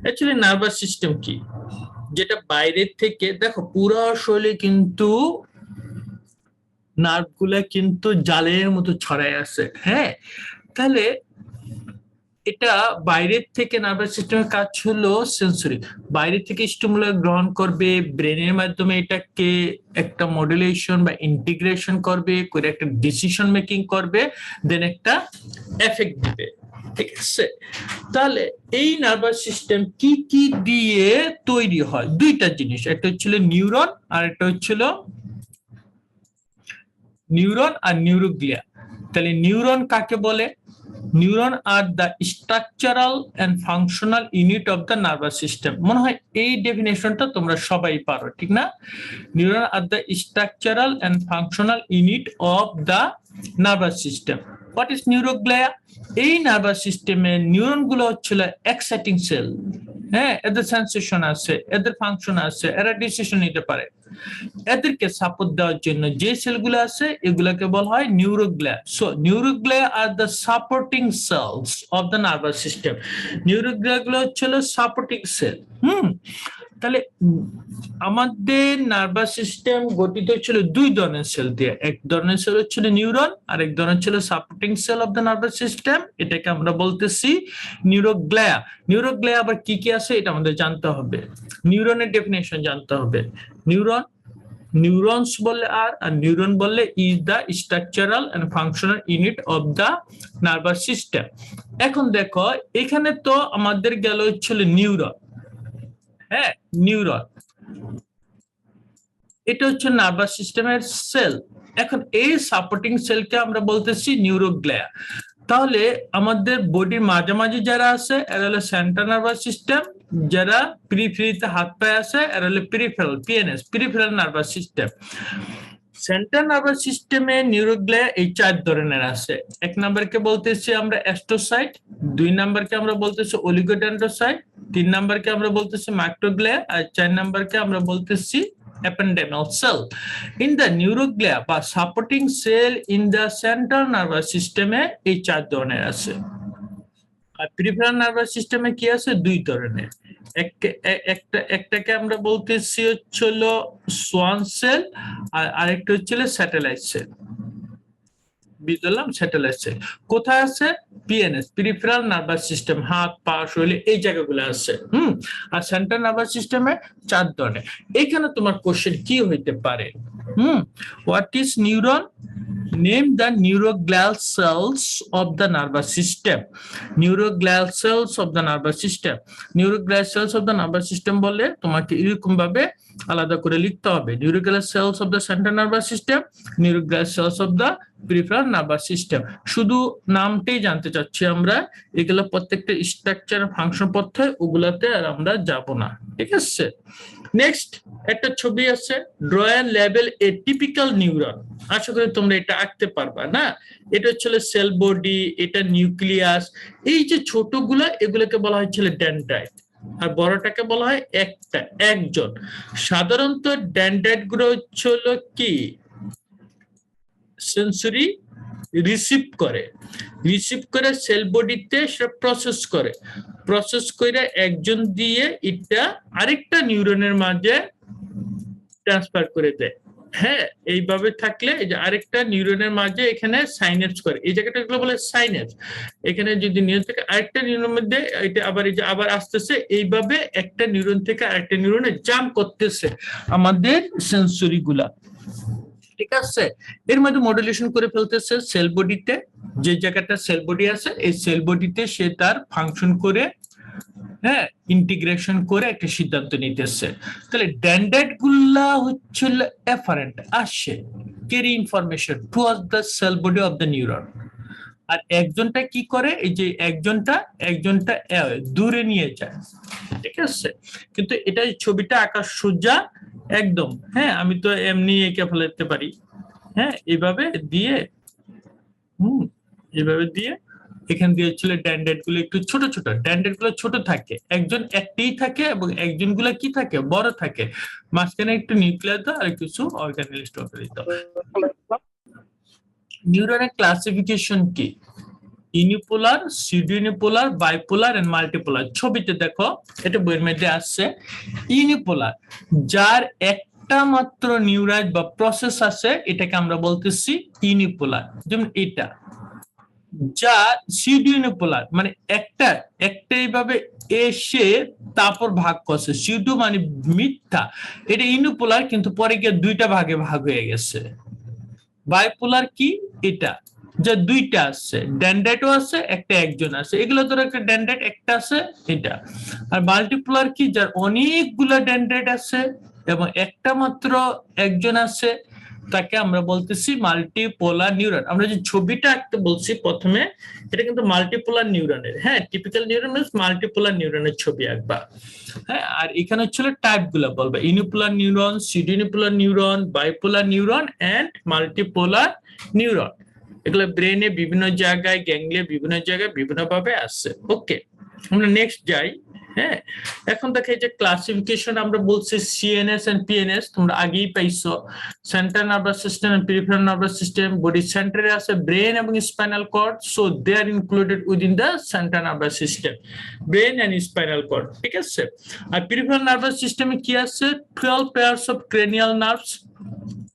Actually nervous system কি, যেটা বাইরের থেকে দেখো পুরো শরীরে কিন্তু নার্ভ গুলা কিন্তু জালের মতো ছড়ায় আছে। হ্যাঁ, তাহলে এটা বাইরের থেকে নার্ভাস সিস্টেমের কাজ হলো সেন্সরি, বাইরে থেকে স্টিমুলাস গ্রহণ করবে, ব্রেনের মাধ্যমে এটাকে একটা মডুলেশন বা ইন্টিগ্রেশন করবে, করে একটা ডিসিশন মেকিং করবে, দেন একটা এফেক্ট দিবে। ঠিক আছে, তাহলে এই নার্ভাস সিস্টেম কি কি দিয়ে তৈরি হয়? দুইটা জিনিস, একটা হচ্ছিল নিউরন আর একটা হচ্ছিল নিউরন আর নিউরোগ্লিয়া। তাহলে নিউরন কাকে বলে? Neuron are the structural and functional unit of the nervous system. মনে হয় এই ডেফিনেশনটা তোমরা সবাই পারো, ঠিক না? Neuron are the structural and functional unit of the nervous system. What is neuroglia? এই নার্ভাস সিস্টেমে নিউরন গুলো হচ্ছিল এক্সাইটিং সেল। হ্যাঁ, এদের সেন্সেশন আছে, এদের ফাংশন আছে, এরা ডিসিশন নিতে পারে। এদেরকে সাপোর্ট দেওয়ার জন্য যে সেলগুলো আছে এগুলোকে বলা হয় neuroglia. So neuroglia are the supporting cells of the nervous system. Neuroglia গুলো হচ্ছিল সাপোর্টিং সেল। তাহলে আমাদের নার্ভাস সিস্টেম গঠিত হচ্ছিল দুই ধরনের সেল দিয়ে। এক ধরনের সেল হচ্ছিল নিউরন, আর এক ধরনের ছিল supporting cell of the nervous system. এটাকে আমরা বলতেছি নিউরোগ্লিয়া। নিউরোগ্লিয়া আবার কি কি আছে এটা আমাদের জানতে হবে, নিউরনের ডেফিনেশন জানতে হবে। নিউরন, নিউরনস বললে আর নিউরন বললে is the structural and functional unit of the nervous system. এখন দেখো এখানে তো আমাদের গেল হচ্ছিল নিউরন। হ্যাঁ, নিউরন এটা হচ্ছে নার্ভাস সিস্টেমের সেল। এখন এই সাপোর্টিং সেলকে আমরা বলতেছি নিউরোগ্লিয়া। তাহলে আমাদের বডির মাঝামাঝি যারা আছে এরা হলো সেন্ট্রাল নার্ভাস সিস্টেম, যারা পেরিফেরিতে হাত পায়ে আছে এরা হলো peripheral, PNS, peripheral nervous system. Central nervous সিস্টেমে নিউরোগ্লিয়া এই চার ধরনের আছে। এক নাম্বারকে বলতেছি আমরা অ্যাস্ট্রোসাইট, দুই নাম্বারকে আমরা বলতেছি অলিগোডেন্ড্রোসাইট, তিন নাম্বারকে আমরা বলতেছি মাইক্রোগ্লিয়া, আর চার নাম্বারকে আমরা বলতেছি ependymal cell. In the neuroglia বা supporting cell in the central nervous system এ এই চার ধরনের আছে। আর পেরিফেরাল নার্ভাস সিস্টেমে কি আছে? দুই ধরনের। একটাকে আমরা বলতেছি হচ্ছিল সোয়ান সেল, আর আরেকটা হচ্ছিল স্যাটেলাইট সেল। বুঝলাম, স্যাটেলাইট সেল কোথায় আছে? পিএনএস, পেরিফেরাল নার্ভাস সিস্টেম, হাত পা শরীরে এই জায়গাগুলো আছে। আর সেন্ট্রাল নার্ভাস সিস্টেমে চার ধরনের। এখানে তোমার কোশ্চেন কি হইতে পারে? What is neuron? Name the neuroglial cells of the nervous system. Neuroglial cells of the nervous system. Neuroglial cells of the nervous system বলে তোমাকে এরকম ভাবে আলাদা করে লিখতে হবে। Neuroglial cells of the central nervous system, neuroglial cells of the peripheral nervous system. শুধু নামটাই জানতে চাচ্ছি আমরা, এগুলো প্রত্যেকটা স্ট্রাকচার ফাংশন পড়তে, ওগুলাতে আর আমরা যাব না। ঠিক আছে, নেক্সট একটা ছবি আছে, draw and label a typical neuron. আশা করি তোমরা এটা আঁকতে পারবা না? এটা হচ্ছে সেল বডি, এটা নিউক্লিয়াস, এই যে ছোটগুলো এগুলোকে বলা হচ্ছিল ডেনড্রাইট, আর বড়টাকে বলা হয় একজন। সাধারণত ডেনড্রাইট গুলো হচ্ছিল কি সেন্সরি রিসিভ করে সেল বডিতে সে প্রসেস করে একজন দিয়ে এটা আরেকটা নিউরনের মাঝে ট্রান্সফার করে দেয়। হ্যাঁ, এইভাবে থাকলে এই যে আরেকটা নিউরনের মাঝে এখানে সাইন্যাপস করে, এই জায়গাটা বলে সাইন্যাপস। এখানে যদি নিউরন থেকে আরেকটা নিউরনের মধ্যে এটা আবার এই যে আবার আসতেছে, এইভাবে একটা নিউরন থেকে আরেকটা নিউরনে জাম্প করতেছে আমাদের সেন্সরি গুলা। ঠিক আছে, এর মধ্যে মডুলেশন করে ফেলতেছে সেল বডিতে, যে জায়গাটা সেল বডি আছে এই সেল বডিতে সে তার ফাংশন করে, হ্যাঁ, ইন্টিগ্রেশন করে একটা সিদ্ধান্ত নিতেছে। তাহলে ডেনড্রাইট গুলা হচ্ছিল এফারেন্ট, আসে carry information towards the cell body of the neuron. আর একজনটা কি করে? এই যে একজনটা দূরে নিয়ে যায়। ঠিক আছে, কিন্তু এটা ছবিটা আঁকা সোজা একদম। হ্যাঁ, আমি তো এমনি এঁকে ফেলতে পারি। হ্যাঁ, এইভাবে দিয়ে এইভাবে দিয়ে এখান দিয়ে হচ্ছিল ডেনড্রাইট গুলো একটু ছোট ছোট, ডেনড্রাইট গুলো ছোট থাকে, একজন একটাই থাকে এবং একজন গুলা কি থাকে? বড় থাকে, মাঝখানে একটু নিউক্লিয়াস দাও আর কিছু অর্গানেল স্ট্রাকচার দিতে। নিউরনের ক্লাসিফিকেশন কি? Unipolar, pseudounipolar, bipolar and multipolar. ছবিতে দেখো, এটা বইয়ের মধ্যে আসছে। ইউনিপোলার, যার একটা মাত্র নিউরাইজ বা প্রসেস আছে, এটাকে আমরা বলতেছি ইউনিপোলার। যেমন এটা। যা সিউডোইউনিপোলার, মানে একটা এইভাবে এসে তারপর ভাগ করছে। সিউডো মানে মিথ্যা, এটা ইউনিপোলার, কিন্তু পরে গিয়ে দুইটা ভাগে ভাগ হয়ে গেছে। বাইপোলার কি? এটা যে দুইটা আছে, ডেনড্রাইটও আছে, একটা একজন আছে, এগুলো ধরো একটা ডেনড্রাইট একটা আছে এটা। আর মাল্টিপোলার কি? যার অনেকগুলো ডেনড্রাইট আছে এবং একটা মাত্র একজন আছে, তাকে আমরা বলতেছি মাল্টিপোলার নিউরন। আমরা যে ছবিটা আঁকতে বলছি প্রথমে, এটা কিন্তু মাল্টিপোলার নিউরনের। হ্যাঁ, টিপিক্যাল নিউরন মিন্স মাল্টিপোলার নিউরনের ছবি আঁকবা। হ্যাঁ, আর এখানে হচ্ছিল টাইপ গুলো বলবা, unipolar neuron, pseudounipolar neuron, bipolar neuron and multipolar neuron. এগুলো ব্রেনে বিভিন্ন জায়গায়, গ্যাংলিয়া বিভিন্ন জায়গায় বিভিন্ন ভাবে আসছে। ওকে, আমরা নেক্সট যাই। হ্যাঁ, এখন দেখো এই যে ক্লাসিফিকেশন আমরা বলছি সিএনএস এন্ড পিএনএস, তোমরা আগেই পাইছো। Central nervous system and peripheral nervous system. Body সেন্টারে আছে ব্রেন এবং spinal cord, so they are included within the central nervous system, brain and spinal cord. ঠিক আছে। আর পেরিফেরাল নার্ভাস সিস্টেমে কি আছে? 12 pairs of cranial nerves,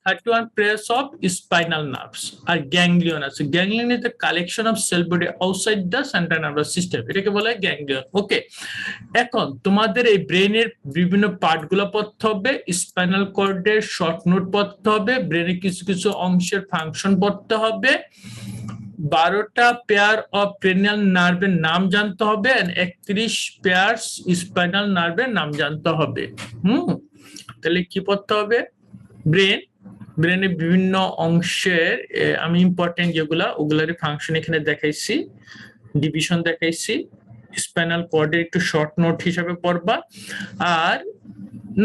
31 pairs of spinal nerves, আর গ্যাংলিয়ন আছে। Ganglion is the collection of cell body outside the central nervous system, এটাকে বলা হয় গ্যাংলিয়ন। ওকে, এখন তোমাদের এই ব্রেনের বিভিন্ন পার্ট গুলো পড়তে হবে, স্পাইনাল কর্ডের শর্ট নোট পড়তে হবে, ব্রেনের কিছু কিছু অংশের ফাংশন পড়তে হবে, 12টা পেয়ার অফ ক্রেনিয়াল নার্ভের নাম জানতে হবে, 31 পেয়ার্স স্পাইনাল নার্ভের নাম জানতে হবে। তাহলে কি পড়তে হবে? ব্রেনের বিভিন্ন অংশের আমি ইম্পর্টেন্ট যেগুলা, ওগুলার ফাংশন এখানে দেখাইছি, ডিভিশন দেখাইছি। স্পাইনাল কর্ডের একটু শর্ট নোট হিসাবে পড়বা। আর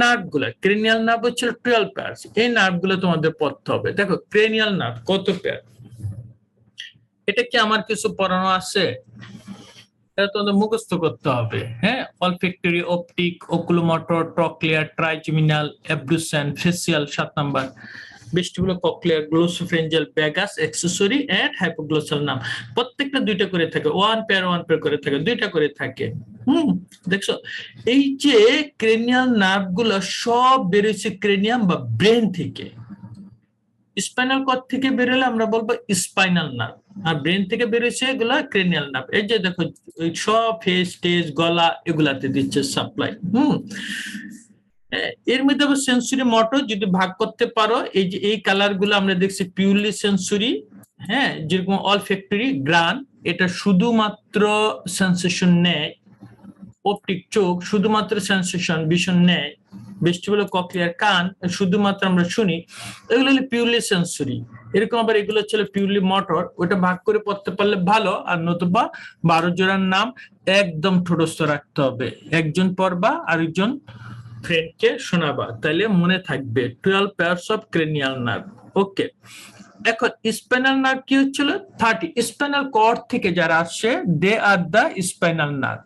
নার্ভ গুলা, ক্রেনিয়াল নার্ভ হচ্ছে 12 পেয়ার্স, এই নার্ভ গুলো তোমাদের পড়তে হবে। দেখো ক্রেনিয়াল নার্ভ কত পেয়ার, এটা কি আমার কিছু পড়ানো আছে? এটা তোমাদের মুখস্থ করতে হবে। হ্যাঁ, olfactory, optic, oculomotor, trochlear, trigeminal, abducens, facial 7 number, vestibular, cochlear, glossopharyngeal, vagus, accessory and hypoglossal নাম। প্রত্যেকটা দুইটা করে থাকে, ওয়ান পেয়ার করে থাকে, দুইটা করে থাকে। দেখছো, এই যে ক্রেনিয়াল নার্ভ গুলো সব বেরোচ্ছে ক্রেনিয়াম বা ব্রেন থেকে। স্পাইনাল কর্ড থেকে বেরোলে আমরা বলবো স্পাইনাল নার্ভ, আর ব্রেন থেকে বেরোচ্ছে এগুলা ক্রেনিয়াল নার্ভ। এই যে দেখো সব ফেস, টেজ, গলা এগুলাতে দিচ্ছে সাপ্লাই। এর মধ্যে আবার সেন্সরি মোটর যদি ভাগ করতে পারো, এই যে এই কালার গুলো আমরা দেখছি পিউরলি সেন্সরি। হ্যাঁ, যেরকম অলফ্যাক্টরি, গ্রান, এটা শুধুমাত্র সেন্সেশন নেয়। অপটিক, চোখ, শুধুমাত্র সেন্সেশন, ভিশন নেয়। ভেস্টিবুলার, কক্লিয়ার, কান, শুধুমাত্র আমরা শুনি। এগুলো হলো পিউরলি সেন্সরি। এরকম আবার এগুলো হচ্ছে পিউরলি মোটর, ওটা ভাগ করে পড়তে পারলে ভালো। আর নতুবা 12 জোড়ার নাম একদম ঠোঁটস্থ রাখতে হবে, একজন পড়বা আরেকজন ফ্রেন্ডকে শোনাবা, তাইলে মনে থাকবে। 12 পেয়ার্স অফ ক্রেনিয়াল নার্ভ। ওকে, এখন স্পাইনাল নার্ভ কি হচ্ছিল? 30। স্পাইনাল কর্ড থেকে যারা আসছে, দে আর দ্য স্পাইনাল নার্ভ।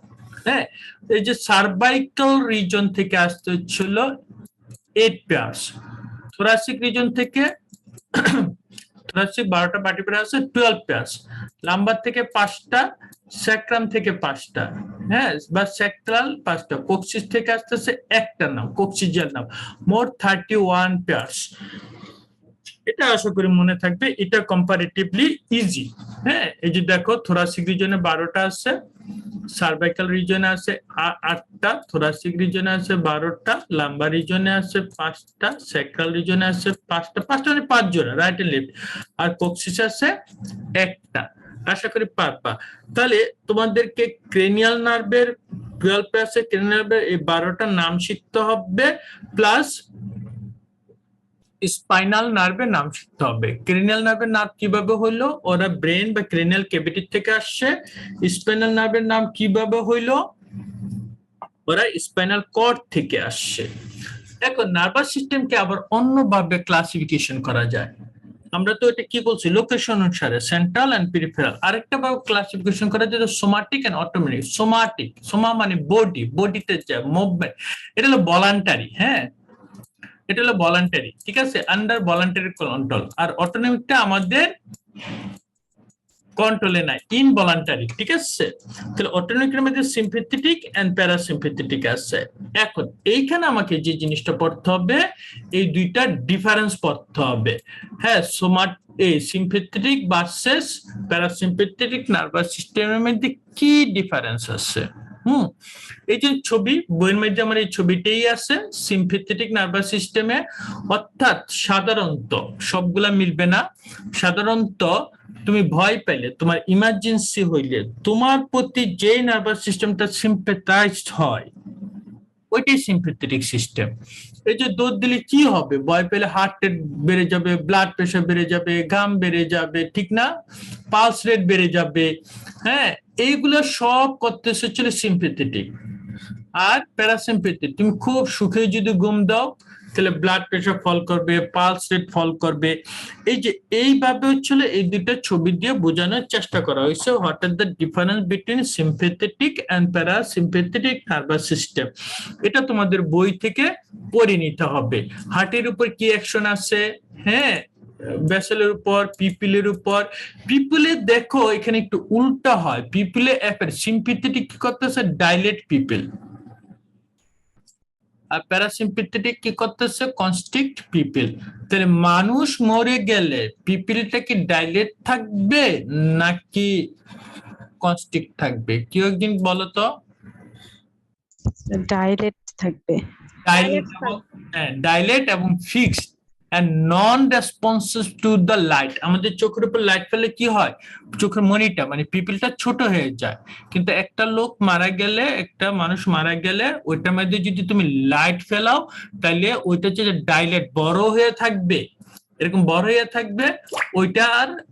হ্যাঁ, এই যে সার্ভাইকাল রিজন থেকে আসতে হচ্ছিল 8 পেয়ার্স, থোরাসিক রিজন থেকে থোরাসিক 12টা ভার্টিব্রা আছে, 12 পেয়ার্স, লাম্বার থেকে 5টা, স্যাক্রাম থেকে 5টা, হ্যাঁ, বা স্যাক্রাল 5টা, কোক্সিস থেকে আসতেছে একটা নাম, কোক্সিজিয়াল নাম, মোট 31 পেয়ার্স। এটা আশা করি মনে থাকবে, এটা কম্পারেটিভলি ইজি। হ্যাঁ, এই যে দেখো থোরাসিক রিজনে 12টা আছে, সার্ভাইকাল রিজনে আছে 8টা, থোরাসিক রিজনে আছে 12টা, লাম্বার রিজনে আছে 5টা, স্যাক্রাল রিজনে আছে 5টা, 5টা মানে 5 জোড়া, রাইট এন্ড লেফট, আর কোক্সিস আছে একটা। আশা করি পারবা। তাহলে তোমাদেরকে ক্রেনিয়াল নার্ভের 12 পেয়ার্সের ক্রেনিয়াল নার্ভের এই 12টা নাম শিখতে হবে, প্লাস স্পাইনাল নার্ভের নাম শিখতে হবে। ক্রেনিয়াল নার্ভের নাম কিভাবে হইলো? ওরা ব্রেন বা ক্রেনিয়াল ক্যাভিটি থেকে আসছে। স্পাইনাল নার্ভের নাম কিভাবে হইলো? ওরা স্পাইনাল কর্ড থেকে আসছে। এখন নার্ভাস সিস্টেমকে আবার অন্যভাবে ক্লাসিফিকেশন করা যায়। আমরা তো এটা কি বলছি, লোকেশন অনুসারে সেন্ট্রাল এন্ড পেরিফেরাল। আরেকটা ভাবে ক্লাসিফিকেশন করা যায় somatic and automatic. Somatic, soma মানে বডি, বডিতে যে মুভমেন্ট, এটা হলো ভলান্টারি। হ্যাঁ, এটা হলো ভলান্টারি, ঠিক আছে, আন্ডার ভলান্টারি কন্ট্রোল। আর অটোনমিকটা আমাদের কন্ট্রোলে নাই, ইনভলান্টারি, ঠিক আছে। তাহলে অটোনমিকের মধ্যে সিম্প্যাথেটিক এন্ড প্যারাসিম্প্যাথেটিক আছে। এখন এইখানে আমাকে যে জিনিসটা পড়তে হবে, এই দুইটা ডিফারেন্স পড়তে হবে। হ্যাঁ, সোমাট এই সিম্প্যাথেটিক ভার্সেস প্যারাসিম্প্যাথেটিক নার্ভাস সিস্টেমের মধ্যে কি ডিফারেন্স আছে। এই যে ছবি বইয়ের মধ্যে আমার এই ছবিটাই আছে সিম্প্যাথেটিক নার্ভাস সিস্টেমে, অর্থাৎ সাধারণত সবগুলা মিলবে না, সাধারণত তুমি ভয় পেলে, তোমার ইমার্জেন্সি হইলে তোমার প্রতি যে নার্ভাস সিস্টেমটা সিম্প্যাথাইজড হয় ওইটাই সিম্প্যাথেটিক সিস্টেম। এই যে দৌড় দিলে কি হবে, ভয় পেলে হার্ট রেট বেড়ে যাবে, ব্লাড প্রেশার বেড়ে যাবে, ঘাম বেড়ে যাবে, ঠিক না, পালস রেট বেড়ে যাবে। হ্যাঁ, এইগুলো সব করতেছে হচ্ছে সিম্প্যাথেটিক। আর প্যারাসিম্প্যাথেটিক, তুমি খুব সুখে যদি ঘুম দাও তাহলে ব্লাড প্রেশার ফল করবে, পালস রেট ফল করবে। এই যে এইভাবে হচ্ছিল এই দুইটা ছবি দিয়ে বোঝানোর চেষ্টা করা হয়েছে what are the difference between sympathetic and parasympathetic nervous system. এটা তোমাদের বই থেকে পড়ে নিতে হবে। হার্টের উপর কি অ্যাকশন আছে, হ্যাঁ, ভেসেলের উপর, পিপিলের উপর। পিপিলে দেখো এখানে একটু উল্টা হয়, পিপিলে সিম্প্যাথেটিক কি করতেছে, ডাইলেট পিপিল, আর প্যারাসিম্প্যাথেটিক কি করতেছে, কনস্ট্রিক্ট পিপিল। তাহলে মানুষ মরে গেলে পিপিলটা কি ডাইলেট থাকবে নাকি কনস্ট্রিক্ট থাকবে, কেউ একদিন বলো তো। ডাইলেট থাকবে। ডাইলেট এবং fixed and non-responsive to the light। আমাদের চোখের উপর লাইট ফেলে কি হয়, চোখের মনিটা মানে পিপিলটা ছোট হয়ে যায়। কিন্তু একটা লোক মারা গেলে, একটা মানুষ মারা গেলে ওইটার মধ্যে যদি তুমি লাইট ফেলাও তাহলে ওইটা হচ্ছে ডাইলেট, বড় হয়ে থাকবে, এরকম বড় হয়ে থাকবে,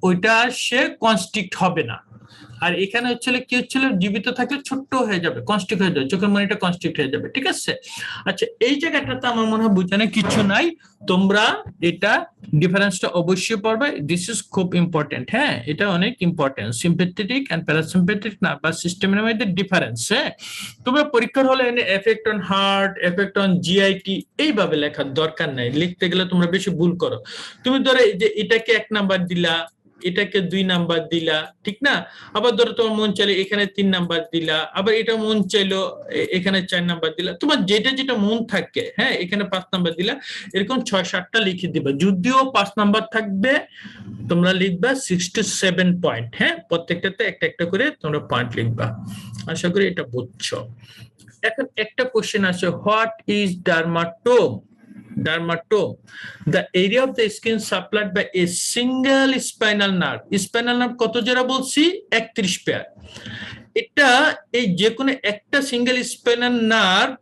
ওইটা আর সে কনস্ট্রিক্ট হবে না। আর এখানে হচ্ছিল কি হচ্ছিল, জীবিত থাকলে ছোট্ট হয়ে যাবে, কনস্ট্রিক্ট হয়ে যাবে, চোখের মনিটা কনস্ট্রিক্ট হয়ে যাবে, ঠিক আছে। আচ্ছা, এই জায়গাটাতে আমার মনে হয় বোঝানো কিছু নাই, তোমরা এটা ডিফারেন্সটা অবশ্যই পড়বে, দিস ইজ খুব ইম্পর্টেন্ট। হ্যাঁ, এটা অনেক important, sympathetic and parasympathetic nervous সিস্টেমের মধ্যে ডিফারেন্স। হ্যাঁ, তোমরা পরীক্ষার হলে এনে effect on heart, effect on GIT এইভাবে লেখার দরকার নাই, লিখতে গেলে তোমরা বেশি ভুল করো। তুমি ধরো এই যে এটাকে 1 নাম্বার দিলা, এটাকে 2 নাম্বার দিলা, ঠিক না, আবার ধরো তোমার মন চাইলে এখানে 3 নাম্বার দিলা, আবার এটা মন চাইলো এখানে 4 নাম্বার দিলা, তোমার যেটা যেটা মন থাকে, হ্যাঁ, এখানে 5 নাম্বার দিলা, এরকম 6-7টা লিখে দিবা। যদিও 5 নাম্বার থাকবে তোমরা লিখবা 6 to 7 পয়েন্ট। হ্যাঁ, প্রত্যেকটাতে একটা একটা করে তোমরা পয়েন্ট লিখবা। আশা করি এটা বুঝছো। এখন একটা কোশ্চেন আছে, what is dermatome? Dermatome, the area of the skin supplied by a single spinal nerve. Spinal nerve কত জোড়া বলছি, 31 পেয়ার। এটা এই যে কোনো একটা সিঙ্গেল স্পাইনাল নার্ভ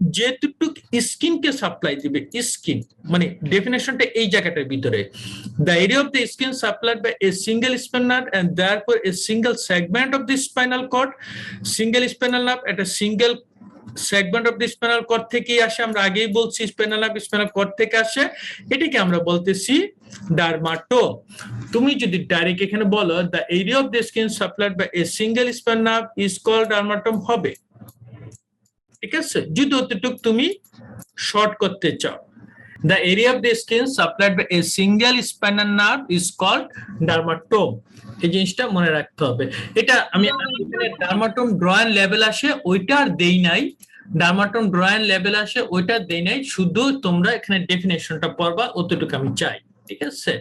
যেটুক স্কিনকে সাপ্লাই দিবে, স্কিন মানে ডেফিনেশনটা এই জায়গাটার ভিতরে, the area of the skin supplied by a single spinal nerve and therefore a single segment of the spinal cord. Single spinal nerve একটা single segment of the spinal cord থেকে আসে, আমরা আগেই বলছি স্পাইনাল নার্ভ স্পাইনাল কর্ড থেকে আসে, এটাকে আমরা বলতেছি ডার্মাটোম। তুমি যদি ডাইরেক্ট এখানে বলো the area of the skin supplied by a single spinal nerve is called dermatome হবে, ঠিক আছে, যদি অতটুকু তুমি শর্ট করতে চাও। The area of the skin supplied by a single spinal nerve is called dermatome। এই জিনিসটা মনে রাখতে হবে। এটা আমি ডার্মাটোম ড্রয়ান লেভেল আসে ওইটা আর দেই নাই, ডার্মাটোম ড্রয়ান লেভেল আসে ওইটা দেই নাই, শুধু তোমরা এখানে ডেফিনেশনটা পড়বা, অতটুকু আমি চাই, ঠিক আছে।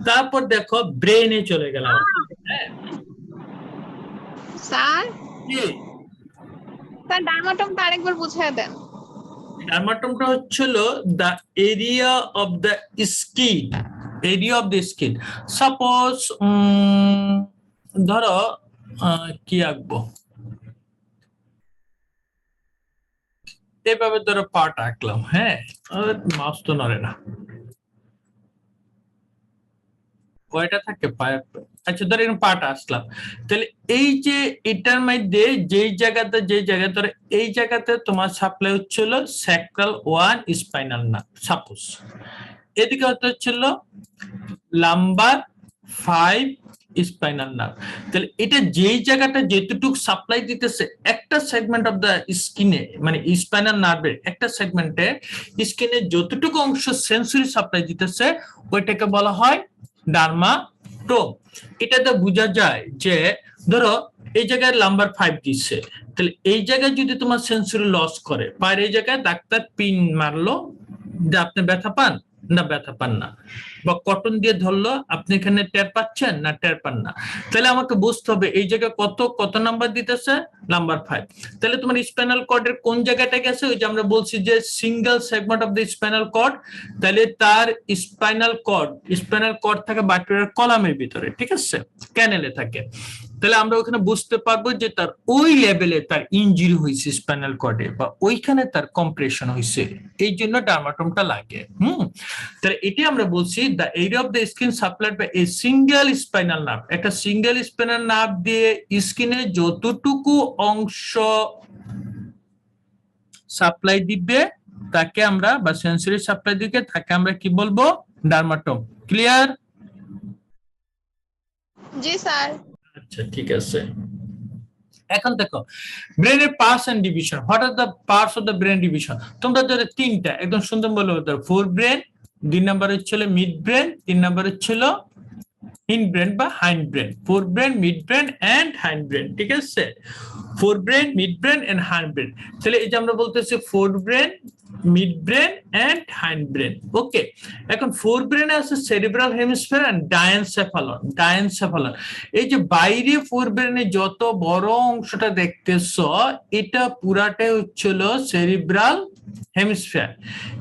তারপর দেখো ব্রেনে চলে গেলাম। হ্যাঁ স্যার, ডার্মাটোমটা আরেকবার বুঝিয়ে দেন। ডার্মাটোমটা হচ্ছিল the area of the skin, area of the skin. Suppose ধরো কি আঁকবো, এভাবে ধরো পার্ট আঁকলাম, হ্যাঁ, মাউস তো নড়ে না, কয়টা থাকে, আচ্ছা ধরো এরকম পার্ট আসলাম, তাহলে এই যে এটার মধ্যে যেই জায়গাতে ধরো এই জায়গাতে তোমার সাপ্লাই হচ্ছিল স্যাক্রাল 1 স্পাইনাল নার্ভ, সাপোজ এদিকে হচ্ছিল লাম্বার 5 স্পাইনাল নার্ভ। তাহলে এটা যেই জায়গাটা যেটুকু সাপ্লাই দিতেছে একটা সেগমেন্ট অফ দ্য স্কিনে, মানে স্পাইনাল নার্ভের একটা সেগমেন্টে স্কিনের যতটুকু অংশ সেন্সরি সাপ্লাই দিতেছে ওইটাকে বলা হয় ডার্মাটোম। ডার্মাটোম, এটাতে বোঝা যায় যে ধরো এই জায়গায় নাম্বার 5 দিচ্ছে, তাহলে এই জায়গায় যদি তোমার সেন্সরি লস করে, পায়ের এই জায়গায় ডাক্তার পিন মারলো, যে আপনি ব্যথা পান না ব্যথা পান না, বা কটন দিয়ে ধরলো, আপনি এখানে টের পাচ্ছেন না টের পান না, তাহলে আমাকে বুঝতে হবে এই জায়গায় কত কত নাম্বার দিতেছে, নাম্বার 5। তাহলে তোমার স্পাইনাল কর্ডের কোন জায়গাটা গেছে, ওই যে আমরা বলছি যে single segment of the spinal cord, তাহলে তার স্পাইনাল কর্ড থাকে ভার্টিব্রাল কলামের ভিতরে, ঠিক আছে, ক্যানেলে থাকে। তাহলে আমরা ওখানে বুঝতে পারবো যে তার ওই লেভেলে তার ইনজুরি হয়েছে স্পাইনাল কর্ডে, বা ওইখানে তার কম্প্রেশন হয়েছে, এই জন্য ডার্মাটোমটা লাগে। তাহলে এটি আমরা বলছি the area of the skin supplied by a single spinal nerve, একটা সিঙ্গেল স্পাইনাল নার্ভ দিয়ে স্কিনে যতটুকু অংশ সাপ্লাই দিবে তাকে আমরা, বা সেন্সরি সাপ্লাই দিকে তাকে আমরা কি বলবো, ডার্মাটোম। ক্লিয়ার? জি স্যার। আচ্ছা ঠিক আছে। এখন দেখো ব্রেনের parts and division, what are the parts of the brain division, তোমরা ধরো তিনটা একদম সুন্দর বলে হতো, ফোর ব্রেন, 2 নাম্বার হচ্ছিল মিড ব্রেন, 3 নাম্বার হচ্ছিল হিন্ড ব্রেন বা hind brain. Fore brain, mid brain and hind brain, ঠিক আছে, fore brain, mid brain and hind brain. তাহলে এই যে আমরা বলতেছি fore brain, mid brain and hind brain. Okay, এখন ফোর ব্রেনে আছে সেরিব্রাল হেমিস্ফিয়ার এন্ড ডায়ানসেফালন। এই যে বাইরে ফোর ব্রেনে যত বড় অংশটা দেখতেছ, এটা পুরাটাই হচ্ছিল সেরিব্রাল হেমিস্ফিয়ার।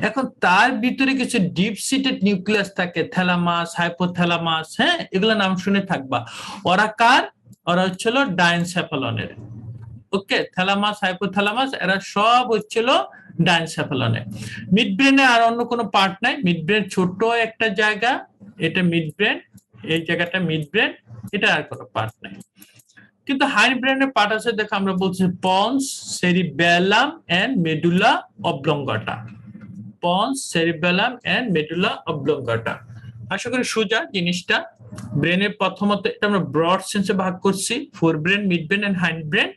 এখন তার ভিতরে কিছু ডিপ সিটেড নিউক্লিয়াস থাকে, থ্যালামাস, হাইপোথ্যালামাস, হ্যাঁ, এগুলো নাম শুনে থাকবা। ওরা কার? ওরা হচ্ছিল ডায়ানসেফালনের। ওকে, থ্যালামাস, হাইপোথ্যালামাস, এরা সব হচ্ছিল ডায়ানসেফালনে। মিড ব্রেনে আর অন্য কোনো পার্ট নাই, মিড ব্রেন ছোট একটা জায়গা, এটা মিড ব্রেন, এই জায়গাটা মিড ব্রেন, এটা আর কোনো পার্ট নাই। কিন্তু হাইন্ড ব্রেনের পার্ট আছে, দেখো আমরা বলছি pons, cerebellum and medulla oblongata. Pons, cerebellum and medulla oblongata. আশা করি সোজা জিনিসটা। ব্রেনের প্রথমত এটা আমরা ব্রড সেন্সে ভাগ করছি, fore brain, mid brain and hind brain.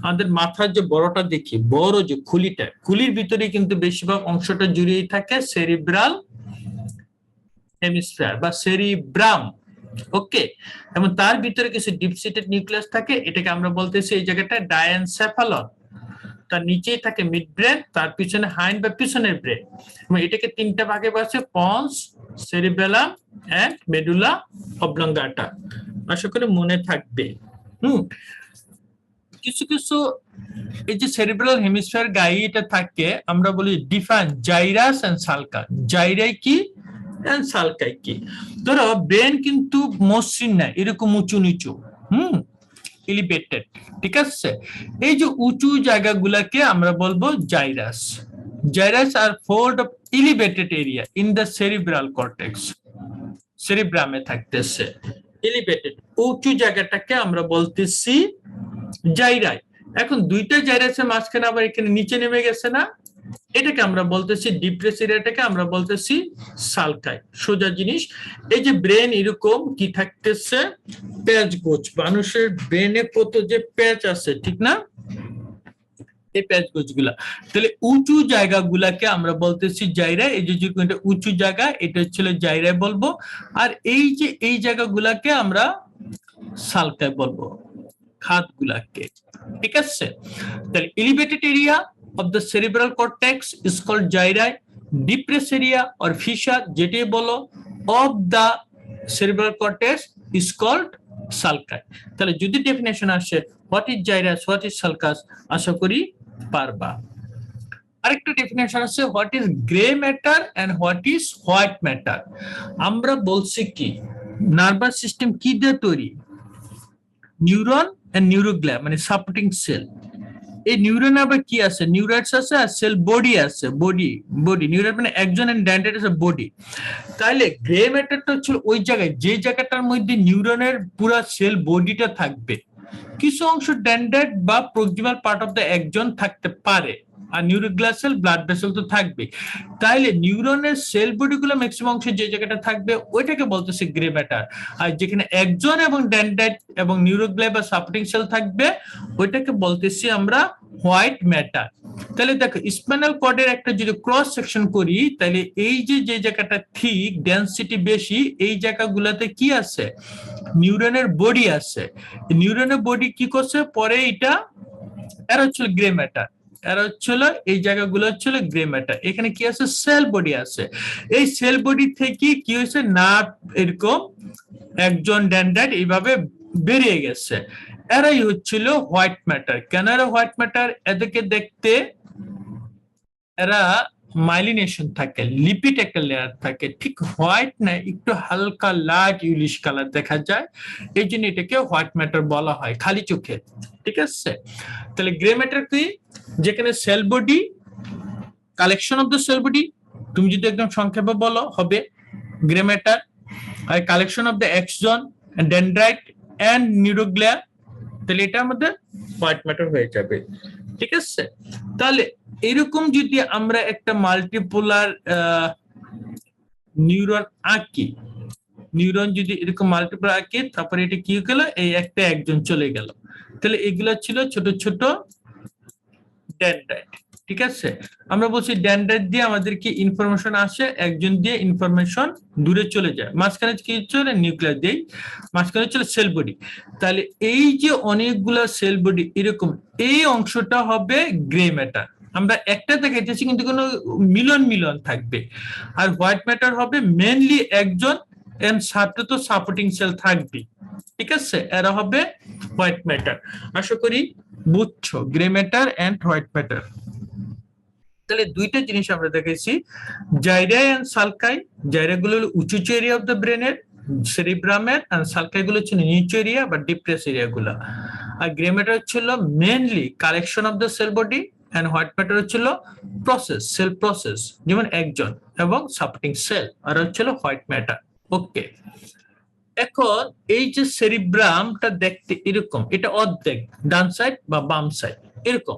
আমাদের মাথার যে বড়টা দেখি, বড় যে খুলিটা, খুলির ভিতরে কিন্তু বেশিরভাগ অংশটা জুড়েই থাকে সেরিব্রাল হেমিস্ফিয়ার বা সেরিব্রাম। ওকে, এবং তার ভিতরে কিছু ডিপসিটেড নিউক্লিয়াস থাকে, এটাকে আমরা বলতেছি এই জায়গাটা ডায়ানসেফালন। তার নিচেই থাকে মিড ব্রেন, তার পিছনে হাইন্ড বা পিছনের ব্রেন, এবং এটাকে তিনটা ভাগে বাছে, pons, cerebellum and medulla oblongata. আশা করি মনে থাকবে। কিছু কিছু এই যে সেরিব্রাল হেমিস্ফিয়ার গায়ে এটা থাকে, আমরা বলি ডিফাইন জাইরাস এন্ড সালকাস। জাইরাই কি এন্ড সালকাই কি? ধরো ব্রেন কিন্তু মসৃণ না, এরকম উঁচু নিচু, এলিভেটেড, ঠিক আছে। এই যে উঁচু জায়গাগুলোকে আমরা বলবো gyrus. Gyrus are fold of elevated area in the cerebral cortex, সেরিব্রামে থাকতেছে এলিভেটেড উঁচু জায়গাটাকে আমরা বলতেছি জাইরাই। এখন দুইটা জাইরাসের মাঝখানে আবার এখানে নিচে নেমে গেছে না, এটাকে আমরা বলতেছি ডিপ্রেস এরিয়াটাকে আমরা বলতেছি সালকাই। সোজা জিনিস। এই যে ব্রেন এরকম কি থাকতেছে, প্যাচ গোছ, মানুষের ব্রেনে কত যে প্যাচ আছে, ঠিক না, এই প্যাচ গোছ গুলা। তাহলে উঁচু জায়গাগুলাকে আমরা বলতেছি জাইরা। এই যে উঁচু জায়গা, এটা হচ্ছিল জাইরাই বলবো। আর এই যে এই জায়গাগুলাকে আমরা সালকাই বলবো, খাতগুলাকে, ঠিক আছে। তাহলে elevated area of the cerebral cortex is called gyri, depressed area or fissure যেটাই বলো of the cerebral cortex is called sulci। তাহলে যদি ডেফিনেশন আসে what is gyrus, what is sulcus, আশা করি পারবা। আরেকটা ডেফিনেশন আছে what is gray matter and what is white matter। আমরা বলছি কি নার্ভাস সিস্টেম কি দিয়ে তৈরি, নিউরন এন্ড নিউরোগ্লিয়া মানে সাপোর্টিং সেল। এই নিউরন আবার কি আছে, নিউরাইটস আছে আর সেল বডি আছে, বডি নিউরন মানে একজন এন্ড ড্যান্ডেড আছে বডি। তাহলে গ্রে ম্যাটারটা হচ্ছে ওই জায়গায় যে জায়গাটার মধ্যে নিউরনের পুরা সেল বডিটা থাকবে, কিছু অংশ ড্যান্ডেড বা প্রক্সিমাল পার্ট অফ দ্য একজন থাকতে পারে, আর নিউরোগ্লিয়া সেল, ব্লাড ভেসেল তো থাকবে। তাইলে নিউরনের সেল বডিগুলো ম্যাক্সিমাম অংশ যে জায়গাটা থাকবে ওইটাকে বলতেছে গ্রে ম্যাটার, আর যেখানে একজন এবং ড্যান্ডেড এবং নিউরোগ্লিয়া বা সাপোর্টিং সেল থাকবে ওইটাকে বলতেছি আমরা হোয়াইট ম্যাটার। তাহলে দেখো স্পাইনাল কর্ডের একটা যদি ক্রস সেকশন করি, তাহলে এই যে জায়গাটা থিক ডেনসিটি বেশি, এই জায়গাগুলোতে কি আছে, নিউরনের বডি আছে। নিউরনের বডি কি করছে পরে, এটা এরা হচ্ছিল গ্রে ম্যাটার, এরা হচ্ছিল এই জায়গাগুলো হচ্ছিল গ্রে ম্যাটার। এখানে কি আছে, সেল বডি আছে। এই সেল বডি থেকে কি হয়েছে, নার্ভ এরকম একজন ডেনড্রাইট এইভাবে বেরিয়ে গেছে। এরাই হচ্ছিল হোয়াইট ম্যাটার। কেন এরা হোয়াইট ম্যাটার, এদেরকে দেখতে এরা মাইলিনেশন থাকে, লিপিড একটা লেয়ার থাকে, ঠিক হোয়াইট না, একটু হালকা লাইট ইউলিশ কালার দেখা যায়, এই জন্য এটাকে হোয়াইট ম্যাটার বলা হয় খালি চোখে। ঠিক আছে, তাহলে গ্রে ম্যাটার কি, যেখানে cell body, collection of the cell body, তুমি যদি একদম সংক্ষেপে বলো হবে গ্রে ম্যাটার, আর collection of the axon, dendrite and neuroglia, তাহলে এটা আমাদের হোয়াইট ম্যাটার হয়ে যাবে। ঠিক আছে, তাহলে এরকম যদি আমরা একটা মাল্টিপোলার নিউরন আঁকি, নিউরন যদি এরকম মাল্টিপল আঁকি, তারপরে এটা কি গেল, এই একটা একজন চলে গেল, তাহলে এগুলো ছিল ছোট ছোট ডেনড্রাইট। ঠিক আছে, আমরা বলছি ডেনড্রাইট দিয়ে আমাদের কি ইনফরমেশন আসে, একজন দিয়ে ইনফরমেশন দূরে চলে যায়, মাঝখানে কি চলে, নিউক্লিয়াস দিয়ে মাঝখানে চলে সেল বডি। তাহলে এই যে অনেকগুলো সেল বডি এরকম, এই অংশটা হবে গ্রে ম্যাটার। আমরা একটা দেখাইতেছি কিন্তু কোনো মিলন মিলন থাকবে। আর হোয়াইট ম্যাটার হবে মেনলি একজন, এন্ড সাথে তো সাপোর্টিং সেল থাকবে। ঠিক আছে, এরা হবে হোয়াইট ম্যাটার। আশা করি বুঝছো grey matter and white matter. তাহলে দুইটা জিনিস আমরা দেখেছি, জাইরা এন্ড সালকাই। জাইরা গুলো হলো উঁচু এরিয়া অফ দ্য ব্রেনের, সেরিব্রামের, আর সালকাই গুলো হচ্ছে নিচু এরিয়া বা ডিপ্রেস এরিয়া গুলা। আর গ্রে ম্যাটার হচ্ছিল mainly collection of the cell body, and white matter হচ্ছিল প্রসেস, সেল প্রসেস, যেমন একজন এবং সাপোর্টিং সেল, আর হচ্ছিল হোয়াইট ম্যাটার। ওকে, এখন এই যে সেরিব্রামটা দেখতে এরকম, এটা অর্ধেক ডান সাইড বা বাম সাইড এরকম।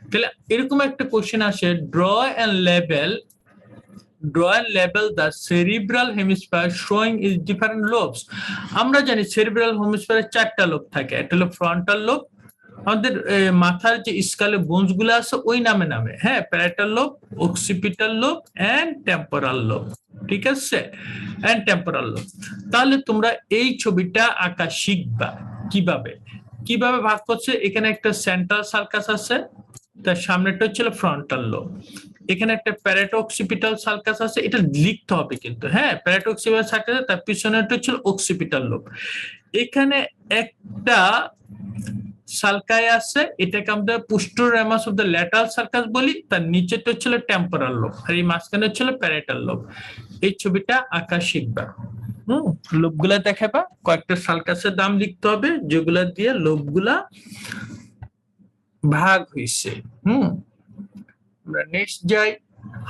তাহলে এরকম একটা কোশ্চেন আসে, draw and label the cerebral hemisphere showing its different lobes. আমরা জানি সেরিব্রাল হেমিস্ফিয়ারে চারটা লোব থাকে, একটা হলো ফ্রন্টাল লোব, আমাদের মাথার যে স্কালে বোনস গুলো আছে ওই নামে নামে, হ্যাঁ, parietal lobe, occipital lobe and temporal lobe. ঠিক আছে, এন্ড টেম্পোরাল লোব। তাহলে তোমরা এই ছবিটা আঁকা শিখবা কিভাবে কিভাবে ভাগ করছে। এখানে একটা সেন্ট্রাল সার্কাস আছে, তার সামনেটা হচ্ছিল ফ্রন্টাল লোব। এখানে একটা প্যারাটোক্সিপিটাল সার্কাস আছে, এটা লিখতে হবে কিন্তু, হ্যাঁ, প্যারাটোক্সিপিটাল সার্কাস, তার পিছনেটা হচ্ছিল অক্সিপিটাল লোব। এখানে একটা সালকাই আছে, এটাকে আমরা পুস্টোরেমাস অফ দ্য ল্যাটারাল সার্কাস বলি, তার নিচেটা হচ্ছিল টেম্পোরাল লোব, আর এই মাঝখানে হচ্ছিল প্যারাইটাল লোব। এই ছবিটা আঁকা শিখবা, লোবগুলা দেখাবা, কয়েকটা সার্কাসের নাম লিখতে হবে যেগুলা দিয়ে লোবগুলা ভাগ হইছে। আমরা নেক্সট যাই,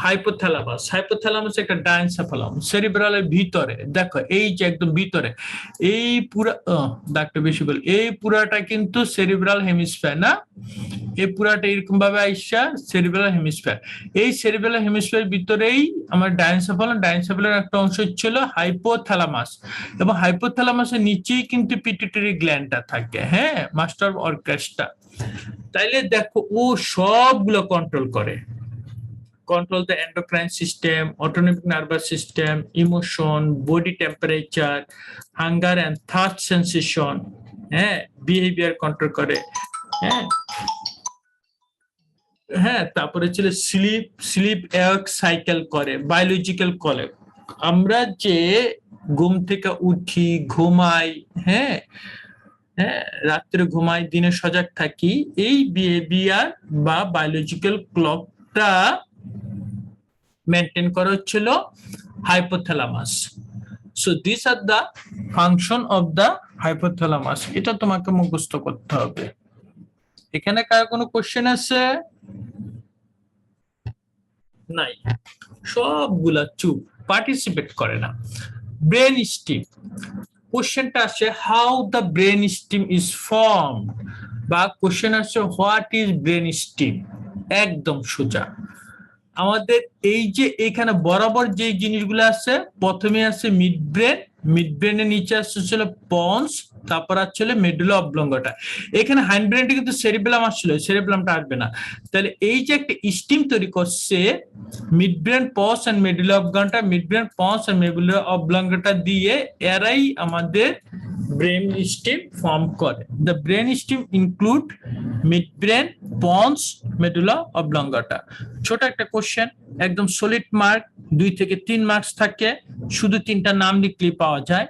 হাইপোথ্যালামাস। হাইপোথ্যালামাস একটা ডায়ানসেফালামাস, সেরিব্রালের ভিতরে, দেখো এই যে একদম ভিতরে, এই পুরা ডাক্তার বেশি বল, এই পুরাটা কিন্তু সেরিব্রাল হেমিস্ফিয়ার না, এই পুরাটা এরকম ভাবে আইসা সেরিব্রাল হেমিস্ফিয়ার। এই সেরিব্রাল হেমিস্ফিয়ারের ভিতরেই আমার ডায়ানসেফালাম, ডায়ানসেফালার একটা অংশ ছিল হাইপোথ্যালামাস, এবং হাইপোথ্যালামাসের নিচেই কিন্তু পিটুইটারি গ্ল্যান্ডটা থাকে, হ্যাঁ, মাস্টার অর্কেস্ট্রা। তাইলে দেখো ও সবগুলো কন্ট্রোল করে, control the endocrine system, autonomic nervous system, emotion, body temperature, hunger and thirst sensation, behavior control করে, হ্যাঁ, তারপরে ছিল স্লিপ ওয়াক সাইকেল করে, বায়োলজিক্যাল কলে। আমরা যে ঘুম থেকে উঠি, ঘুমাই, হ্যাঁ, রাত্রে ঘুমাই, দিনে সজাগ থাকি, এই বিহেভিয়ার বা বায়োলজিক্যাল ক্লকটা মেনটেন করা হচ্ছিল hypothalamus. So this are the function of the hypothalamus. এটা তোমাকে মুখস্থ করতে হবে। এখানে কার কোনো কোশ্চেন আছে? নাই, সবগুলা চুপ, পার্টিসিপেট করে না। ব্রেন স্টিম, কোশ্চেনটা আসে how the brain steam is form, বা কোশ্চেন আসছে হোয়াট ইজ ব্রেন স্টিম। একদম সোজা। আমাদের এই যে এখানে বরাবর যে জিনিসগুলো আছে, প্রথমে আছে মিড ব্রেন, মিড ব্রেনের নিচে আসছে ছিল পন্স, তারপর আসলে মেডুলা অবলঙ্গটা। এখানে হাইন্ড ব্রেনটা কিন্তু সেরিবেলাম আসছিল, সেরিবেলামটা আসবে না। তাহলে এই যে একটা স্টিম তৈরি করছে mid brain pons and medulla oblongata, mid brain pons and medulla oblongata দিয়ে এরাই আমাদের ব্রেন স্টিম ফর্ম করে। The brain stem include mid brain, pons, medulla oblongata. ছোট একটা কোশ্চেন, একদম সলিড মার্ক, 2 থেকে 3 মার্কস থাকে, শুধু 3টা নাম লিখলেই পাওয়া যায়।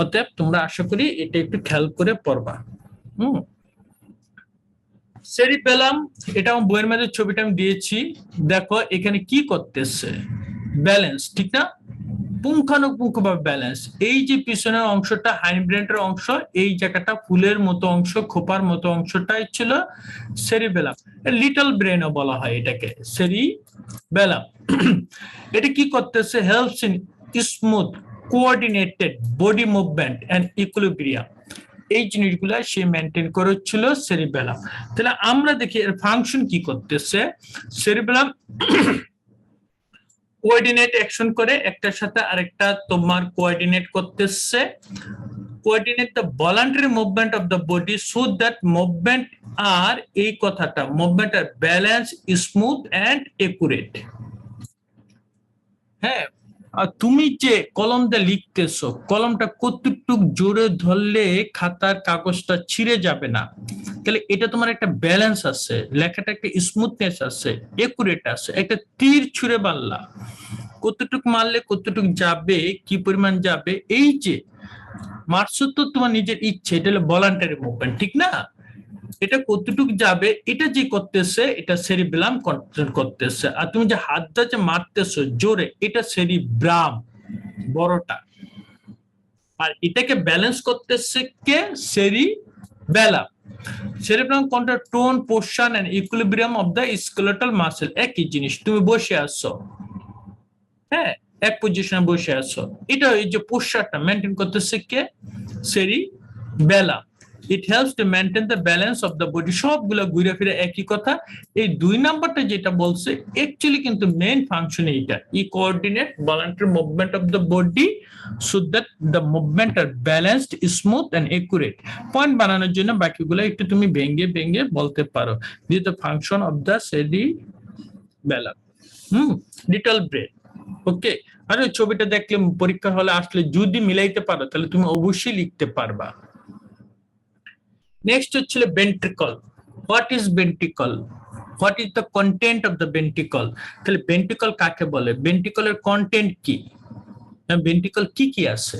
অতএব তোমরা আশা করি এটা একটু খেয়াল করে পড়বা। সেরিবেলাম, এটা আমার বইয়ের মধ্যে ছবিটা আমি দিয়েছি, দেখো এখানে কি করতেছে, ব্যালেন্স, ঠিক না? পুঙ্খানুপুঙ্খভাবে ব্যালেন্স। এই যে পিছনের অংশটা হাইন্ড ব্রেনের অংশ, এই জায়গাটা ফুলের মতো অংশ, খোপার মতো অংশটাই ছিল সেরিবেলাম। লিটল ব্রেনও বলা হয় এটাকে, সেরিবেলাম। এটা কি করতেছে, helps in smooth coordinated body movement and equilibrium. এই জিনিসগুলা সে মেনটেন করেছিল সেরিবেলাম। তাহলে আমরা দেখি এর ফাংশন কি করতেছে। সেরিবেলাম কোঅর্ডিনেট অ্যাকশন করে, একটার সাথে আরেকটা তোমার কোঅর্ডিনেট করতেছে, coordinate the voluntary movement of the body so that movement are, এই কথাটা, movement are balance, smooth and accurate. হ্যাঁ, আর তুমি যে কলম দিয়ে লিখতেছো, কলমটা কতটুক জোরে ধরলে খাতার কাগজটা ছিঁড়ে যাবে না, তাহলে এটা তোমার একটা ব্যালেন্স আছে, লেখাটা একটা স্মুথনেস আছে, একুরেট আছে। একটা তীর ছুঁড়ে মারলা, কতটুক মারলে কতটুক যাবে, কি পরিমাণ যাবে, এই যে মারছো তো তোমার নিজের ইচ্ছে, এটা হলো ভলান্টারি মুভমেন্ট, ঠিক না? এটা কতটুক যাবে, এটা যে করতেছে, এটা সেরিবেলাম কন্ট্রোল করতেছে। আর তুমি যে হাতটা যে মারতেছো জোরে, এটা সেরিব্রাম, বড়টা। আর এটাকে ব্যালেন্স করতেছে কে, cerebellum. Cerebrum control tone, portion and equilibrium of the skeletal muscle. একই জিনিস, তুমি বসে আছো, হ্যাঁ, এক পজিশনে বসে আছো, এটা এই যে পোশ্চারটা মেনটেন করতেছে কে, cerebellum. It helps to maintain the balance of the body. সবগুলো ঘুরে ফিরে একই কথা। এই 2 নাম্বারটা যেটা বলছে, অ্যাকচুয়ালি কিন্তু মেইন ফাংশন এইটা, ই coordinate voluntary movement of the body so that the movement are balanced, smooth and accurate. Point বানানোর জন্য বাকিগুলো একটু তুমি ভেঙে ভেঙে বলতে পারো। This the function of the cerebellum. Little brain. Okay, আর ওই ছবিটা দেখলে পরীক্ষার হলে আসলে যদি মিলাইতে পারো তাহলে তুমি অবশ্যই লিখতে পারবা। নেক্সট হচ্ছে ventricle. What is ventricle? What is the content of the ventricle? তাহলে ভেন্ট্রিকল কাকে বলে, ভেন্ট্রিকলের কন্টেন্ট কি, ভেন্ট্রিকল কি কি আছে,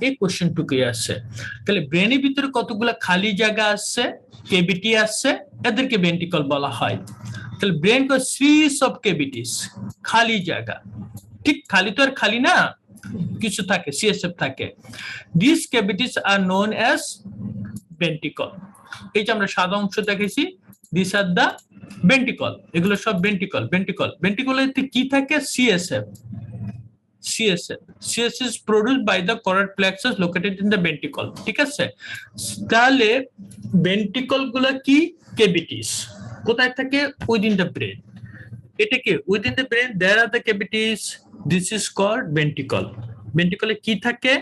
এই কোশ্চেনটুকুই আছে। তাহলে ব্রেনের ভিতরে কতগুলো খালি জায়গা আছে, কেভিটি আছে, এদেরকে ভেন্ট্রিকল বলা হয়। তাহলে ব্রেন কো সিরিজ অফ কেভিটিস, খালি জায়গা, ঠিক খালি তো আর খালি না, কিছু থাকে, সিএসএফ থাকে। This cavities are known as ventricle. এই যে আমরা সাদা অংশ দেখেছি, দিস আর দা ভেন্ট্রিকল, এগুলো সব ভেন্ট্রিকল। ভেন্ট্রিকলের কি থাকে, CSF. CSF is produced by the choroid plexus located in the ventricle, ঠিক আছে? তাহলে ভেন্ট্রিকল গুলো কি, ক্যাভিটিস, কোথায় থাকে, উইদিন দ্য ব্রেন। এটা কি within the brain, there are the cavities, this is called ventricle. ভেন্ট্রিকলে কি থাকে,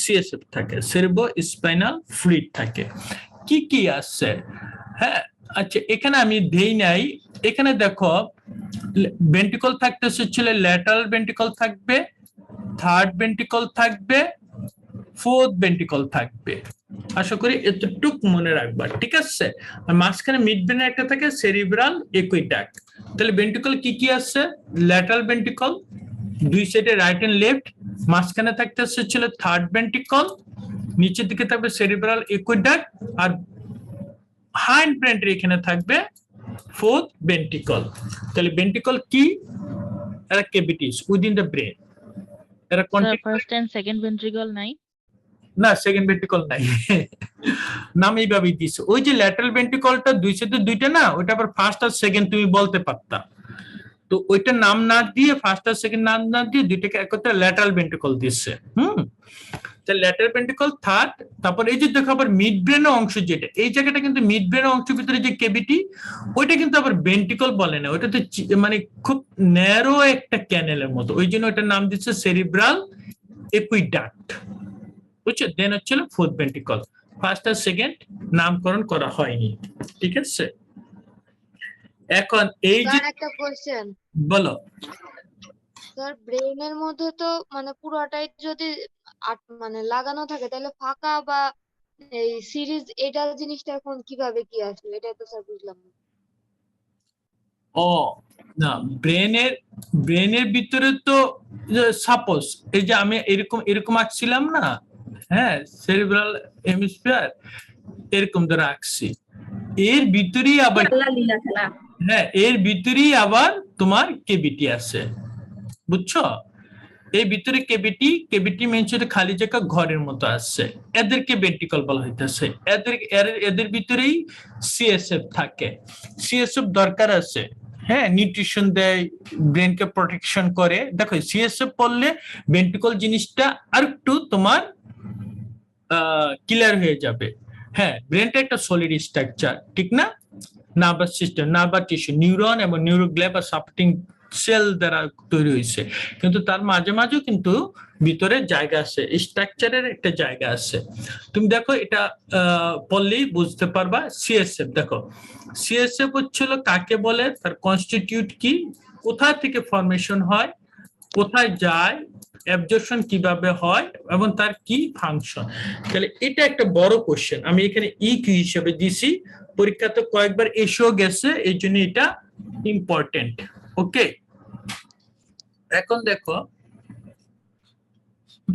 সিএসএফ থাকে, সেরেব্রো স্পাইনাল ফ্লুইড থাকে। কি কি আছে, হ্যাঁ, আচ্ছা এখানে আমি দেই নাই, এখানে দেখো ভেন্ট্রিকল থাকতেছে ছিল, ল্যাটারাল ভেন্ট্রিকল থাকবে, থার্ড ভেন্ট্রিকল থাকবে, ফোর্থ ভেন্ট্রিকল থাকবে। আশা করি এতটুক মনে রাখবা, ঠিক আছে? আর মাঝখানে মিড ব্রেনে একটা থাকে সেরিব্রাল একুইডাক্ট। তাহলে ভেন্ট্রিকল কি কি আছে, ল্যাটারাল ভেন্ট্রিকল, 2 সাইডে রাইট এন্ড লেফট, মাঝখানে থাকতেছে ছিল থার্ড ভেন্ট্রিকল, নিচের দিকে থাকবে সেরিব্রাল একুইডাক্ট, আর হাইন্ড ব্রেনের এখানে থাকবে ফোর্থ ভেন্ট্রিকল। তাহলে ভেন্ট্রিকল কি, এরা ক্যাভিটিস উইদিন দ্য ব্রেন। এরা ফার্স্ট এন্ড সেকেন্ড ভেন্ট্রিকল নাই, না সেকেন্ড ভেন্ট্রিকল নাই, নাম এইভাবেই দিছে। ওই যে ল্যাটারাল ভেন্ট্রিকলটা 2 সাইডে 2টা না, ওইটা আবার ফার্স্ট আর সেকেন্ড তুমি বলতে পারতা, তো ওইটা নাম না দিয়ে, ফার্স্ট আর সেকেন্ড নাম না দিয়ে, দুইটাকে একত্রে ল্যাটারাল ভেন্ট্রিকল দিচ্ছে। তাহলে ল্যাটারাল ভেন্ট্রিকল থার্ড। তারপর এই যে দেখো আবার মিড ব্রেনের অংশ, যেটা এই জায়গাটা কিন্তু মিড ব্রেনের অংশের ভিতরে যে ক্যাভিটি, ওইটা কিন্তু আবার ভেন্ট্রিকল বলে না, ওইটা তো মানে খুব ন্যারো একটা ক্যানেলের মতো, ওই জন্য ওইটার নাম দিচ্ছে সেরিব্রাল একুইডাক্ট। বুঝছো? দেন হচ্ছে ফোর্থ ভেন্ট্রিকল। ফার্স্ট আর সেকেন্ড নামকরণ করা হয়নি, ঠিক আছে? এখন এই যে, স্যার একটা কোশ্চেন, বলো। স্যার ব্রেনের মধ্যে তো মানে পুরোটাই যদি মানে লাগানো থাকে তাহলে ফাঁকা বা এই সিরিজ এটা জিনিসটা এখন কিভাবে কি আসবে, এটা তো স্যার বুঝলাম না। ও না, ব্রেনের ভিতরে তো সাপোজ এই যে আমি এরকম এরকম আঁকছিলাম না, হ্যাঁ, সেরিব্রাল হেমিস্ফিয়ার এরকম ধরে আঁকছি, এর ভিতরেই আবার, হ্যাঁ, এর ভিতরেই আবার তোমার কেভিটি আছে, বুঝছো? এই ভিতরে কেভিটি মেনশনে খালি জায়গা ঘরের মতো আছে, এদেরকে ভেন্ট্রিকল বলা হইতেছে। এদের ভিতরেই সিএসএফ থাকে। সিএসএফ দরকার আছে, হ্যাঁ, নিউট্রিশন দেয়, ব্রেনকে প্রোটেকশন করে। দেখো সিএসএফ পড়লে ভেন্ট্রিকল জিনিসটা আর একটু তোমার ক্লিয়ার হয়ে যাবে। হ্যাঁ, ব্রেনটা একটা সলিড স্ট্রাকচার, ঠিক না? Nervous system, nervous tissue, neuron এবং নিউরোগ্লিয়া বা সাপোর্টিং সেল দ্বারা তৈরি হয়েছে, কিন্তু তার মাঝে মাঝেও কিন্তু ভিতরে জায়গা আছে, স্ট্রাকচারের একটা জায়গা আছে। তুমি দেখো এটা পড়লেই বুঝতে পারবা। সিএসএফ দেখো, সিএসএফ হচ্ছিল কাকে বলে, তার কনস্টিটিউট কি, কোথা থেকে ফরমেশন হয়, কোথায় যায়, অ্যাবজর্পশন কিভাবে হয় এবং তার কি ফাংশন। তাহলে এটা একটা বড় কোশ্চেন, আমি এখানে ইকিউ হিসেবে দিছি, পরীক্ষাতে কয়েকবার এসেও গেছে, এই জন্য এটা ইম্পর্টেন্ট। ওকে, এখন দেখো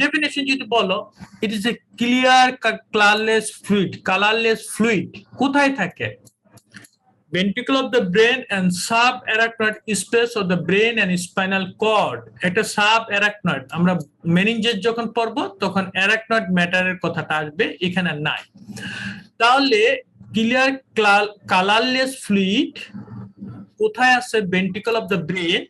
ডেফিনেশন যদি বলো, it is a clear colourless fluid কোথায় থাকে? ventricle of the brain and subarachnoid space of the brain and spinal cord। একটা subarachnoid, আমরা মেনিনজেস যখন পড়বো তখন অ্যারাকনয়েড ম্যাটারের কথাটা আসবে, এখানে নাই। তাহলে ক্লিয়ার কালারলেস ফ্লুইড কোথায় আছে? ventricle of the brain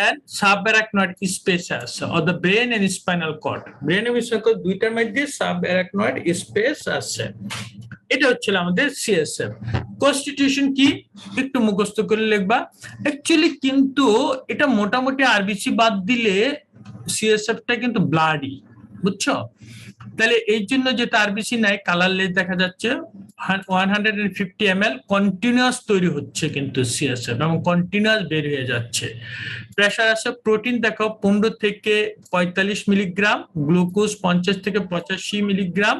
and subarachnoid space আছে, or the brain and spinal cord। Brain এবং স্পাইনাল কর্ড দুইটার মধ্যে সাবঅ্যারাকনয়েড স্পেস আছে। এটা হচ্ছে আমাদের সিএসএফ। কনস্টিটিউশন কি একটু মুখস্থ করে লিখবা। অ্যাকচুয়ালি কিন্তু এটা মোটামুটি আরবিসি বাদ দিলে সিএসএফটা কিন্তু ব্লাডি, বুঝছো? তাহলে এই জন্য যেটা আরবিসি নাই, কালারলেস দেখা যাচ্ছে, 150 ml কন্টিনিউয়াস তৈরি হচ্ছে কিন্তু সিএসএফ, এবং কন্টিনিউয়াস বের হয়ে যাচ্ছে। প্রেসার আছে, প্রোটিন দেখো 15 থেকে 45 মিলিগ্রাম, গ্লুকোজ 50 থেকে 85 মিলিগ্রাম,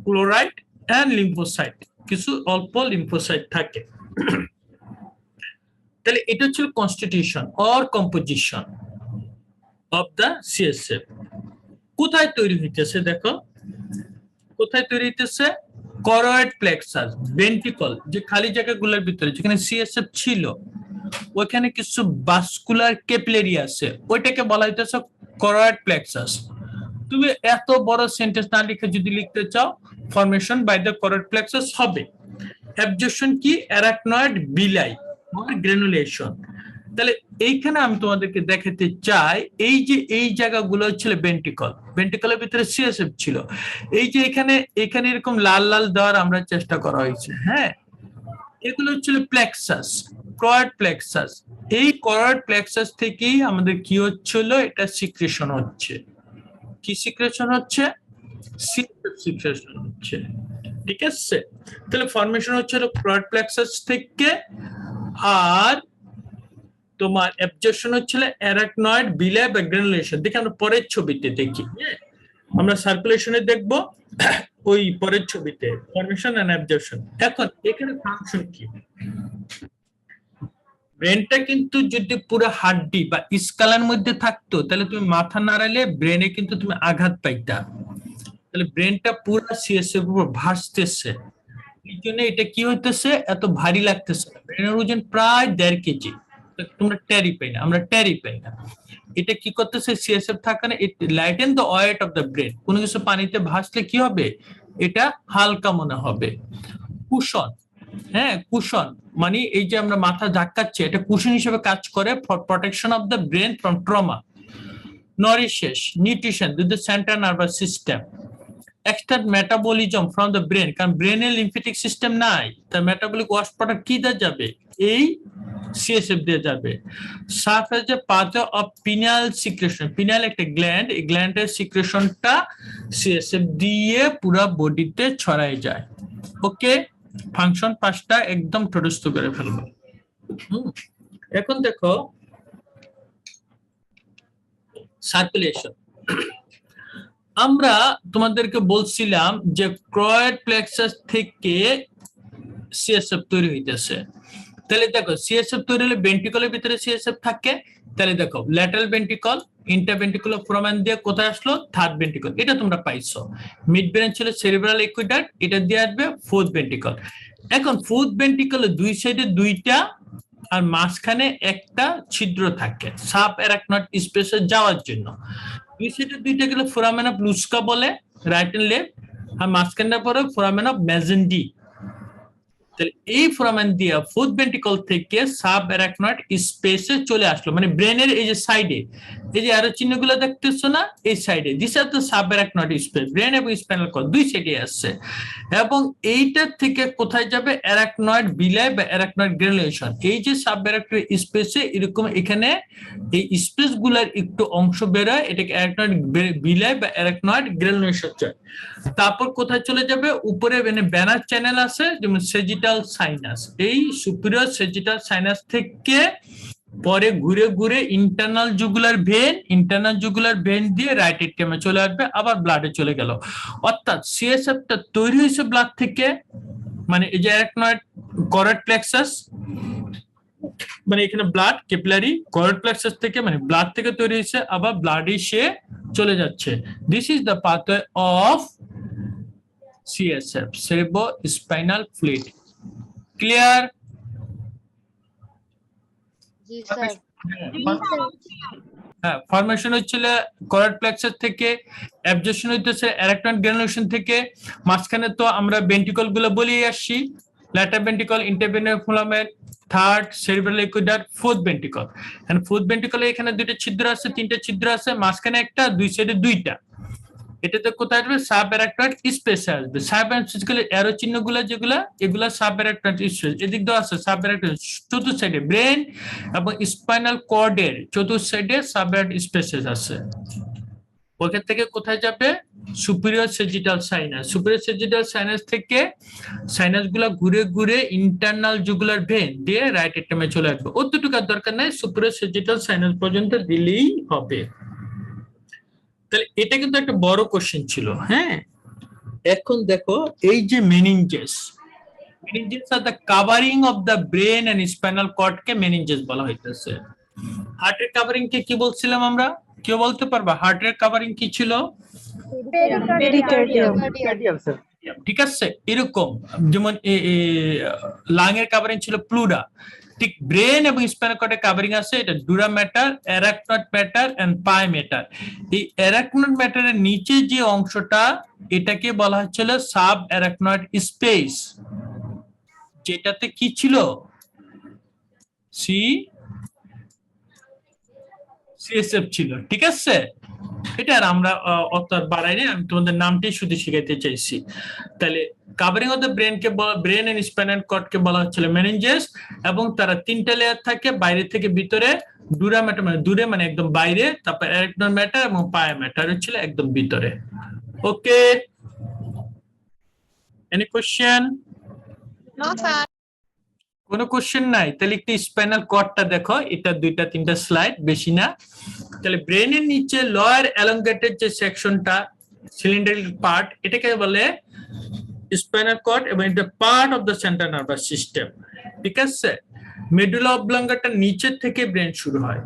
ক্লোরাইড and লিম্ফোসাইট, কিছু অল্প লিম্ফোসাইট থাকে। তাহলে এটা হচ্ছে constitution or composition of the CSF. কোথায় তৈরি হইতেছে দেখো, কোথায় তৈরি হইতেছে? করয়েড প্লেক্সাস, ভেন্ট্রিকল, যে খালি জায়গাগুলোর ভিতরে যেখানে সিএসএফ ছিল ওখানে কিছু ভাস্কুলার ক্যাপিলারি আছে, ওইটাকে বলা হইতেছে করয়েড প্লেক্সাস। তুমি এত বড় সেন্টেন্স না লিখে যদি লিখতে চাও, formation by the choroid plexus হবে। অ্যাবজর্পশন কি? অ্যারাকনয়েড বিলাই or গ্রানুলেশন। তাহলে এইখানে আমি তোমাদেরকে দেখাতে চাই, এই যে এই জায়গাগুলো হচ্ছিল ভেন্ট্রিকল, ভেন্ট্রিকলের ভিতরে সিএসএফ ছিল। এই যে এখানে এখানে এরকম লাল লাল দেওয়ার আমরা চেষ্টা করা হয়েছে, হ্যাঁ, এগুলো হচ্ছিল প্লেক্সাস, করয়েড প্লেক্সাস। এই করয়েড প্লেক্সাস থেকেই আমাদের কি হচ্ছিল, এটা সিক্রেশন হচ্ছে। কি সিক্রেশন হচ্ছে? সিএসএফ সিক্রেশন হচ্ছে, ঠিক আছে? তাহলে ফরমেশন হচ্ছে করয়েড প্লেক্সাস থেকে, আর তোমার অ্যাবজর্পশন হচ্ছিল অ্যারাকনয়েড বিলাই বা গ্রানুলেশন। দেখি আমরা পরের ছবিতে দেখি, আমরা সার্কুলেশনে দেখবো ওই পরের ছবিতে ফরমেশন এন্ড অ্যাবজর্পশন। এখন এখানে ফাংশন কি? ব্রেনটা কিন্তু যদি পুরো হাড্ডি বা স্কালার মধ্যে থাকতো তাহলে তুমি মাথা নাড়ালে ব্রেনে কিন্তু তুমি আঘাত পাইতা। তাহলে ব্রেনটা পুরো সিএসএফ উপর ভাসতেছে, এই জন্য এটা কি হইতেছে, এত ভারী লাগতেছে। ব্রেনের ওজন প্রায় 1.5 কেজি, তোমরা ট্যারি পাই না, আমরা ট্যারি পাই না। এটা কি করতেছে? সিএসএফ থাকে না, it lighten the weight of the brain. কোনো কিছু পানিতে ভাসলে কি হবে? এটা হালকা মনে হবে। কুশন, হ্যাঁ, কুশন মানে এই যে আমরা মাথা ধাক্কাচ্ছি, এটা কুশন হিসেবে কাজ করে for protection of the brain from trauma. Nourishes, nutrition to the central nervous system. Extract metabolism from the brain, কারণ ব্রেনের লিম্ফেটিক সিস্টেম নাই, তার মেটাবলিক ওয়াশ প্রোডাক্ট কি দা যাবে? এই সিএসএফ দিয়ে যাবে। Sub has a pathway of penal secretion, penal একটা গ্ল্যান্ড, এই গ্ল্যান্ডের সিক্রেশনটা সিএসএফ দিয়ে পুরো বডিতে ছড়ায় যায়। ওকে, ফাংশন 5টা একদম ঠোঁটস্থ করে ফেলবো। এখন দেখো সার্কুলেশন। আমরা তোমাদেরকে বলছিলাম যে ক্রয়েড প্লেক্সাস থেকে সিএসএফ তৈরি হইতেছে। তাহলে দেখো সিএসএফ তৈরি হলে ভেন্ট্রিকলের ভিতরে সিএসএফ থাকে। তাহলে দেখো ল্যাটারাল ভেন্ট্রিকল, ইন্টারভেন্ট্রিকুলার ফোরামেন দিয়ে কোথায় আসলো? Third ventricle. এটা তোমরা পাইছো। মিড ব্রেন ছিল সেরিব্রাল একুইডাক্ট, এটা দিয়ে আসবে ফোর্থ ভেন্ট্রিকল। এখন ফোর্থ ভেন্ট্রিকলের দুই সাইডে দুইটা আর মাঝখানে একটা ছিদ্র থাকে সাব অ্যারাকনয়েড স্পেসে যাওয়ার জন্য। দুই সাইডে দুইটা গেলে ফোরামেন অফ লুস্কা বলে, রাইট এন্ড লেফট, আর মাঝখানটা পরে ফোরামেন অফ মেজেন্ডি। তাহলে এই ফোরামেন দিয়ে ফোর্থ ভেন্ট্রিকল থেকে সাব অ্যারাকনয়েড স্পেসে চলে আসলো, মানে ব্রেনের এই যে সাইডে, এই যে অ্যারো চিহ্নগুলো দেখতেছো না, এই সাইডে this are the sub arachnoid space, brain এবং স্পাইনাল কর্ড দুই সাইডে আসছে। এবং এইটার থেকে কোথায় যাবে? অ্যারাকনয়েড বিলাই বা অ্যারাকনয়েড গ্রানুলেশন। এই যে সাব অ্যারাকনয়েড স্পেসে এরকম এখানে এই স্পেস গুলার একটু অংশ বেরোয়, এটাকে অ্যারাকনয়েড বিলাই বা অ্যারাকনয়েড গ্রানুলেশন চায়। তারপর কোথায় চলে যাবে? উপরে ব্যানার চ্যানেল আছে যেমন সেজিটাল সাইনাস, এই সুপিরিয়র সেজিটাল সাইনাস থেকে পরে ঘুরে ঘুরে internal jugular vein, internal jugular vein দিয়ে রাইট এট্রিয়ামে চলে আসবে, আবার ব্লাডে চলে গেল। অর্থাৎ সিএসএফটা তৈরি হয়েছে ব্লাড থেকে, মানে এই যে অ্যারাকনয়েড করেড প্লেক্সাস, মানে এখানে ব্লাড ক্যাপিলারি করেড প্লেক্সাস থেকে, মানে ব্লাড থেকে তৈরি হয়েছে, আবার ব্লাডে সে চলে যাচ্ছে। This is the pathway of CSF, cerebrospinal fluid. Clear? জি স্যার। হ্যাঁ, ফরমেশন হচ্ছিল করেড প্লেক্সাস থেকে, অ্যাবজর্পশন হইতেছে অ্যারাকনয়েড গ্রানুলেশন থেকে। মাঝখানে তো আমরা ভেন্ট্রিকল গুলো বলেই আসছি, lateral ventricle, interventricular foramen, third cerebral aqueduct, fourth ventricle. And fourth ভেন্ট্রিকলে এখানে দুইটা ছিদ্র আছে, তিনটা ছিদ্র আছে, মাঝখানে একটা, দুই সাইডে দুইটা। এটাতে কোথায় আসবে? সাব অ্যারাকনয়েড স্পেসে আসবে। সাব অ্যারাকনয়েড অ্যারো চিহ্নগুলো যেগুলা, এগুলা সাব অ্যারাকনয়েড স্পেস। এদিক দিয়ে আছে সাব অ্যারাকনয়েড চতুর্থ সাইডে, ব্রেন এবং স্পাইনাল কর্ডের চতুর্থ সাইডে সাব অ্যারাকনয়েড স্পেসেস আছে। ওখান থেকে কোথায় যাবে? সুপিরিয়র সেজিটাল সাইনাস, সুপিরিয়র সেজিটাল সাইনাস থেকে সাইনাসগুলা ঘুরে ঘুরে ইন্টারনাল জুগুলার ভেন দিয়ে রাইট এট্রিয়ামে চলে আসবে। অতটুকু দরকার নাই, সুপিরিয়র সেজিটাল সাইনাস পর্যন্ত দিলেই হবে। তাহলে এটা কিন্তু একটা বড় কোশ্চেন ছিল। হ্যাঁ, এখন দেখো এই যে meninges, meninges are the covering of the brain and spinal cord কে মেনিনজেস বলা হইতেছে। হার্টের কাভারিং কে কি বলছিলাম আমরা? কেউ বলতে পারবা হার্টের কাভারিং কি ছিল? ঠিক আছে, এরকম যেমন লাং এর কাভারিং ছিল প্লুরা, ঠিক ব্রেন এবং স্পাইনাল কর্ডের কাভারিং আছে এটা dura mater, arachnoid mater and pia mater. এই অ্যারাকনয়েড ম্যাটারের নিচে যে অংশটা, এটাকে বলা হচ্ছিল সাব অ্যারাকনয়েড স্পেস, যেটাতে কি ছিল? সিএসএফ ছিল। ঠিক আছে, এটা আর আমরা অত বাড়াইনি, আমি তোমাদের নামটাই শুধু শিখাইতে চাইছি। তাহলে কাভারিং অফ দ্য ব্রেন কে ব্রেন এন্ড স্পাইনাল কর্ড কে বলা হচ্ছিল মেনিনজেস, এবং তারা তিনটা লেয়ার থাকে, বাইরে থেকে ভিতরে, ডুরা ম্যাটার মানে দূরে, মানে একদম বাইরে, তারপর অ্যারাকনয়েড ম্যাটার এবং পায়া ম্যাটার হচ্ছিল একদম ভিতরে। Okay, any question? No sir. কোনো কোশ্চেন নাই? তাহলে একটু স্পাইনাল কর্ডটা দেখো, এটা দুইটা তিনটা স্লাইড, বেশি না। তাহলে ব্রেনের নিচে লয়ার এলংগেটেড যে সেকশনটা, সিলিন্ডারিক পার্ট, এটাকে বলে স্পাইনাল কর্ড, এবং এটা part of the central nervous system. ঠিক আছে, মেডুলা অবলঙ্গাটা নিচের থেকে ব্রেন শুরু হয়।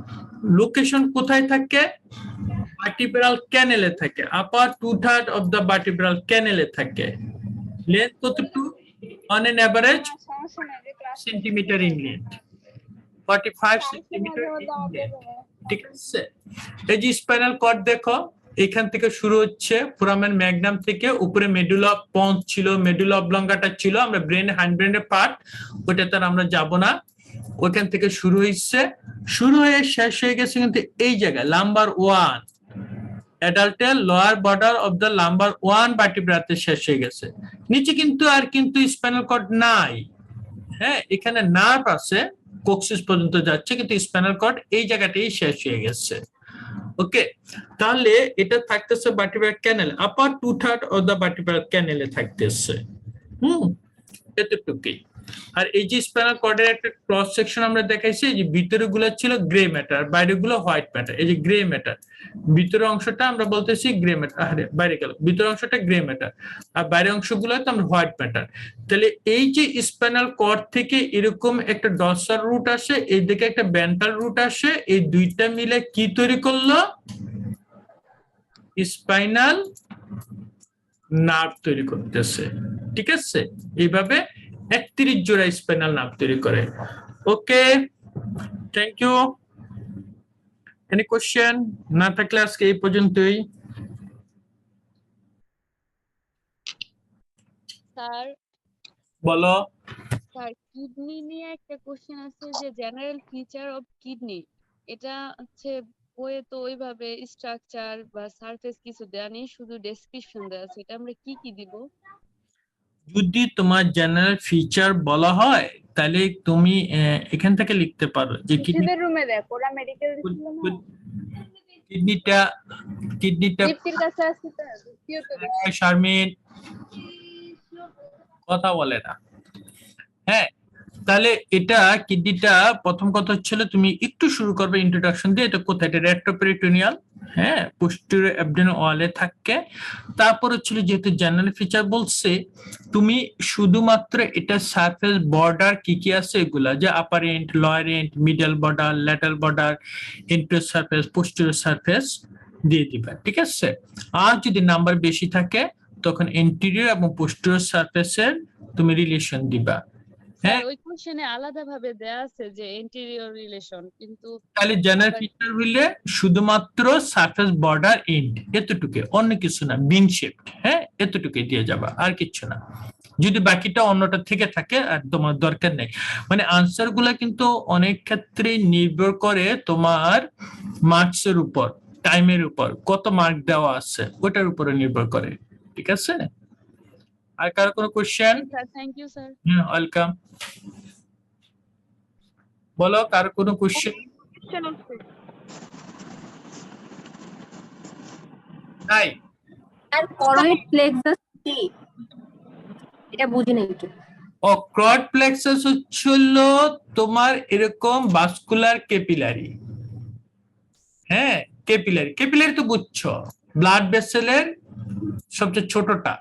লোকেশন কোথায় থাকে? ভার্টিব্রাল ক্যানেলে থাকে, আপার 2/3 অফ দ্য ভার্টিব্রাল ক্যানেলে থাকে। লেন্থ কতটুকু? On an average centimetre in length, 45 centimetre in length. ঠিক আছে, এই যে স্পাইনাল কর্ড দেখো, এখান থেকে শুরু হচ্ছে ফোরামেন ম্যাগনাম থেকে, উপরে মেডুলা পন্স ছিল, মেডুলা অবলঙ্গাটা ছিল, আমরা ব্রেন হ্যান্ড ব্রেনের পার্ট, ওইটাতে আমরা যাব না। ওইখান থেকে শুরু হয়েছে, শুরু হয়ে শেষ হয়ে গেছে কিন্তু এই জায়গায় লাম্বার 1, অ্যাডাল্টের lower border of the lumbar 1 ভার্টিব্রাতে শেষ হয়ে গেছে। নিচে কিন্তু আর কিন্তু স্পাইনাল কর্ড নাই। হ্যাঁ, এখানে নার্ভ আছে, কোক্সিস পর্যন্ত যাচ্ছে, কিন্তু স্পাইনাল কর্ড এই জায়গাটাই শেষ হয়ে গেছে। ওকে, তাহলে এটা থাকতেছে vertebral canal, upper 2/3 of the vertebral ক্যানেলে থাকতেছে। এতটুকুই। আর এই যে স্পাইনাল কর্ডের একটা ক্রস সেকশন আমরা দেখাইছি, যে ভিতরে গুলো ছিল গ্রে ম্যাটার, বাইরে গুলো হোয়াইট ম্যাটার। এই যে গ্রে ম্যাটার, ভিতরের অংশটা আমরা বলতেছি গ্রে ম্যাটার, আরে বাইরে গেল, ভিতরের অংশটা গ্রে ম্যাটার আর বাইরের অংশগুলো তো আমরা হোয়াইট ম্যাটার। তাহলে এই যে স্পাইনাল কর্ড থেকে এরকম একটা ডরসাল রুট আসে, এই দিকে একটা ভেন্ট্রাল রুট আসে, এই দুইটা মিলে কি তৈরি করলো? স্পাইনাল নার্ভ তৈরি করতেছে। ঠিক আছে, এইভাবে 31 জোড়া স্পাইনাল নার্ভ তৈরি করে। ওকে, থ্যাংক ইউ। Any question? না থাকলে আজকে এই পর্যন্তই। স্যার বলো। স্যার কিডনি নিয়ে একটা কোশ্চেন আছে, যে জেনারেল ফিচার অফ কিডনি, এটা হচ্ছে বইয়ে তো ওইভাবে স্ট্রাকচার বা সারফেস কিছু দেয়া নেই, শুধু ডেসক্রিপশন দেয়া আছে। এটা আমরা কি কি দিব? যদি তোমার জেনারেল ফিচার বলা হয় তাহলে তুমি এখান থেকে লিখতে পারো যে কিডনির রুমে দেখ, ওরা মেডিকেল দিছিল না, কিডনিটা দীপ্তির কাছে আসছে তো, দীপ্তিও তো দেখছে। শারমিন কথা বলে না। হ্যাঁ, তাহলে এটা কিডনিটা প্রথম কথা হচ্ছিল, তুমি একটু শুরু করবে ইন্ট্রোডাকশন দিয়ে, এটা কোথায়, এটা রেট্রোপেরিটোনিয়াল, হ্যাঁ, পোস্টেরিয়র অ্যাবডোমিনাল ওয়ালে থাকে। তারপর হচ্ছিল, যেহেতু জেনারেল ফিচার বলছে, তুমি শুধুমাত্র এটা সারফেস বর্ডার কি কি আছে এগুলা, যে upper end, lower end, middle border, lateral border, interior surface, posterior surface দিয়ে দিবা। ঠিক আছে, আর যদি নাম্বার বেশি থাকে তখন ইন্টেরিয়র এবং পোস্টেরিয়র সারফেসের তুমি রিলেশন দিবা। স্যার ওই কোশ্চেনে আলাদা ভাবে দেয়া আছে যে ইন্টেরিয়র রিলেশন, কিন্তু তাহলে জেনারেল ফিচার হইলে শুধুমাত্র সারফেস বর্ডার এন্ড, এতটুকু, অন্য কিছু না, বিন শেপ, হ্যাঁ, এতটুকু দিয়ে যাবা, আর কিছু না। যদি বাকিটা অন্যটা থেকে থাকে আর তোমার দরকার নেই, মানে আনসার গুলা কিন্তু অনেক ক্ষেত্রে নির্ভর করে তোমার মার্কস এর উপর, টাইমের উপর, কত মার্ক দেওয়া আছে ওটার উপরে নির্ভর করে। ঠিক আছে, আর কারো কোনো question? Sir thank you sir. Welcome. বলো, কার কোনো কোশ্চেন? নাই? আর করয়েড প্লেক্সাস কি, এটা বুঝি নাই তো। ও, ক্রড প্লেক্সাস হচ্ছিল তোমার এরকম ভাস্কুলার ক্যাপিলারি। হ্যাঁ, ক্যাপিলারি, ক্যাপিলারি তো বুঝছো, ব্লাড ভেসেলের সবচেয়ে ছোটটা।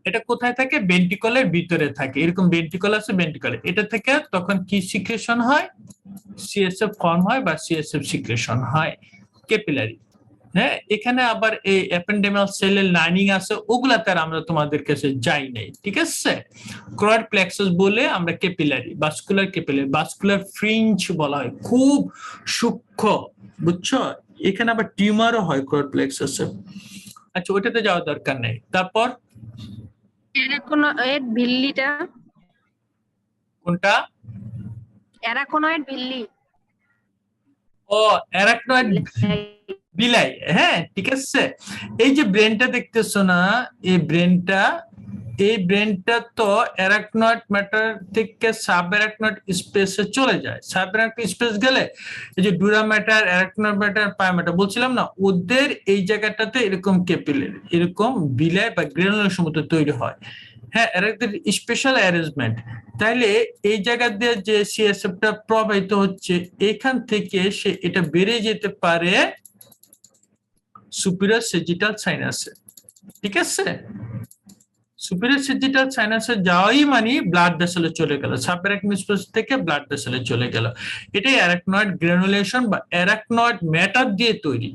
এটা কোথায় থাকে? ভেন্ট্রিকলের ভিতরে থাকে, এরকম ভেন্ট্রিকল আছে, ভেন্ট্রিকলে এটা থেকে তখন কি সিক্রেশন হয়? সিএসএফ ফর্ম হয় বা সিএসএফ সিক্রেশন হয়, ক্যাপিলারি। হ্যাঁ, এখানে আবার এই অ্যাপেন্ডেমাল সেলের লাইনিং আছে, ওগুলাতে আর আমরা তোমাদের কাছে যাই নাই। ঠিক আছে, ক্রয়েড প্লেক্সাস বলে আমরা capillary, vascular capillary, vascular fringe বলা হয়, খুব সূক্ষ্ম, বুঝছো? এখানে আবার টিউমারও হয় ক্রয়েড প্লেক্সাসে। আচ্ছা, ওটাতে যাওয়ার দরকার নেই। তারপর অ্যারাকনয়েড ভিল্লিটা, কোনটা? অ্যারাকনয়েড ভিল্লি, ও, অ্যারাকনয়েড বিলাই, হ্যাঁ, ঠিক আছে। এই যে ব্রেনটা দেখতেছো না, এই ব্রেনটা তো অ্যারাকনয়েড ম্যাটার থেকে সাব অ্যারাকনয়েড স্পেসে চলে যায়। সাব অ্যারাকনয়েড স্পেস গেলে এই যে ডুরা ম্যাটার, অ্যারাকনয়েড ম্যাটার, পায়া ম্যাটার বলছিলাম না, ওদের এই জায়গাটাতে এরকম ক্যাপিলারি, এরকম বিলাই বা গ্রানুলেশন মতো তৈরি হয়। হ্যাঁ, এদের স্পেশাল অ্যারেঞ্জমেন্ট। তাইলে এই জায়গা দিয়ে যে সিএসএফটা প্রবাহিত হচ্ছে, এখান থেকে সে এটা বেড়ে যেতে পারে সুপিরিয়র সেজিটাল সাইনাসে। ঠিক আছে, সুপিরিয়র সেজিটাল সাইনাসে যাওয়াই মানে ব্লাড ভেসেলে চলে গেল, সাবঅ্যারাকনয়েড স্পেস থেকে ব্লাড ভেসেলে চলে গেল। এটাই অ্যারাকনয়েড গ্রানুলেশন বা অ্যারাকনয়েড ম্যাটার দিয়ে তৈরি।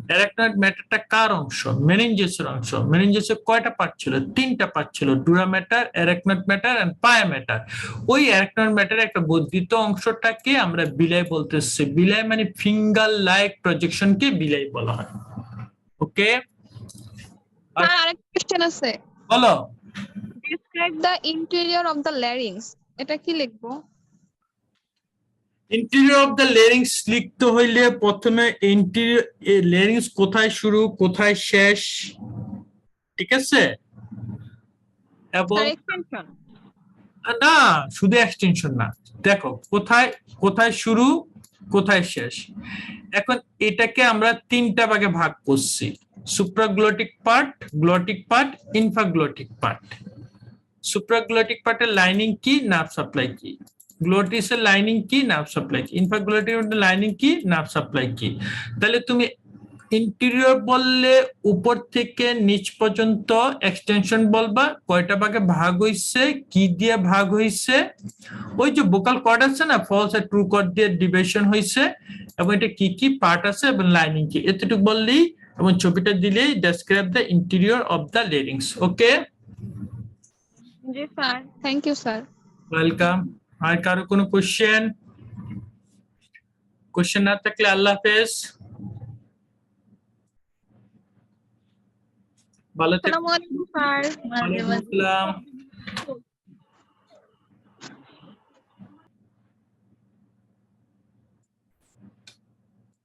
অ্যারাকনয়েড ম্যাটারটা কার অংশ? মেনিনজাসের অংশ। মেনিনজাসের কয়টা পার্ট ছিল? 3টা পার্ট ছিল, dura mater, arachnoid mater and pia mater. ওই অ্যারাকনয়েড ম্যাটারের একটা বর্ধিত অংশটাকে আমরা বিলাই বলতেছি। বিলাই মানে ফিঙ্গার লাইক প্রজেকশনকে বিলাই বলা হয়। ওকে, স্যার আরেকটা কোশ্চেন আছে, বলো। Describe the interior of the larynx, এটা কি লিখবো? ইন্টেরিয়র অফ দ্য লেরিংস লিখতে হইলে প্রথমে ইন্টেরিয়র লেরিংস কোথায় শুরু কোথায় শেষ, ঠিক আছে, এবং এক্সটেনশন না, শুধু এক্সটেনশন না, দেখো কোথায় কোথায় শুরু কোথায় শেষ। এখন এটাকে আমরা তিনটা ভাগে ভাগ করছি, supraglottic part, glottic part, infraglottic part. Supraglottic পার্টের লাইনিং কি, নার্ভ সাপ্লাই কি, গ্লোটিসের লাইনিং কি, নার্ভ সাপ্লাই কি, ইনফ্রাগ্লোটিক লাইনিং কি, নার্ভ সাপ্লাই কি। তাহলে তুমি ইন্টেরিয়র বললে উপর থেকে নিচ পর্যন্ত এক্সটেনশন বলবা, কয়টা ভাগে ভাগ হইছে, কি দিয়ে ভাগ হইছে, ওই যে ভোকাল কর্ড আছে না, ফলস আর ট্রু কর্ড দিয়ে ডিভিশন হইছে, এবং এটা কি কি পার্ট আছে এবং লাইনিং কি, এতটুকু বললেই এবং ছবিটা দিলেই describe the interior of the larynx. Okay, জি sir. Thank you sir. Welcome. আর কারো কোনো কোশ্চেন? কোশ্চেন না থাকলে আল্লাহ হাফেজ, ভালো থেকো। আসসালামু আলাইকুম স্যার। ওয়ালাইকুম আসসালাম।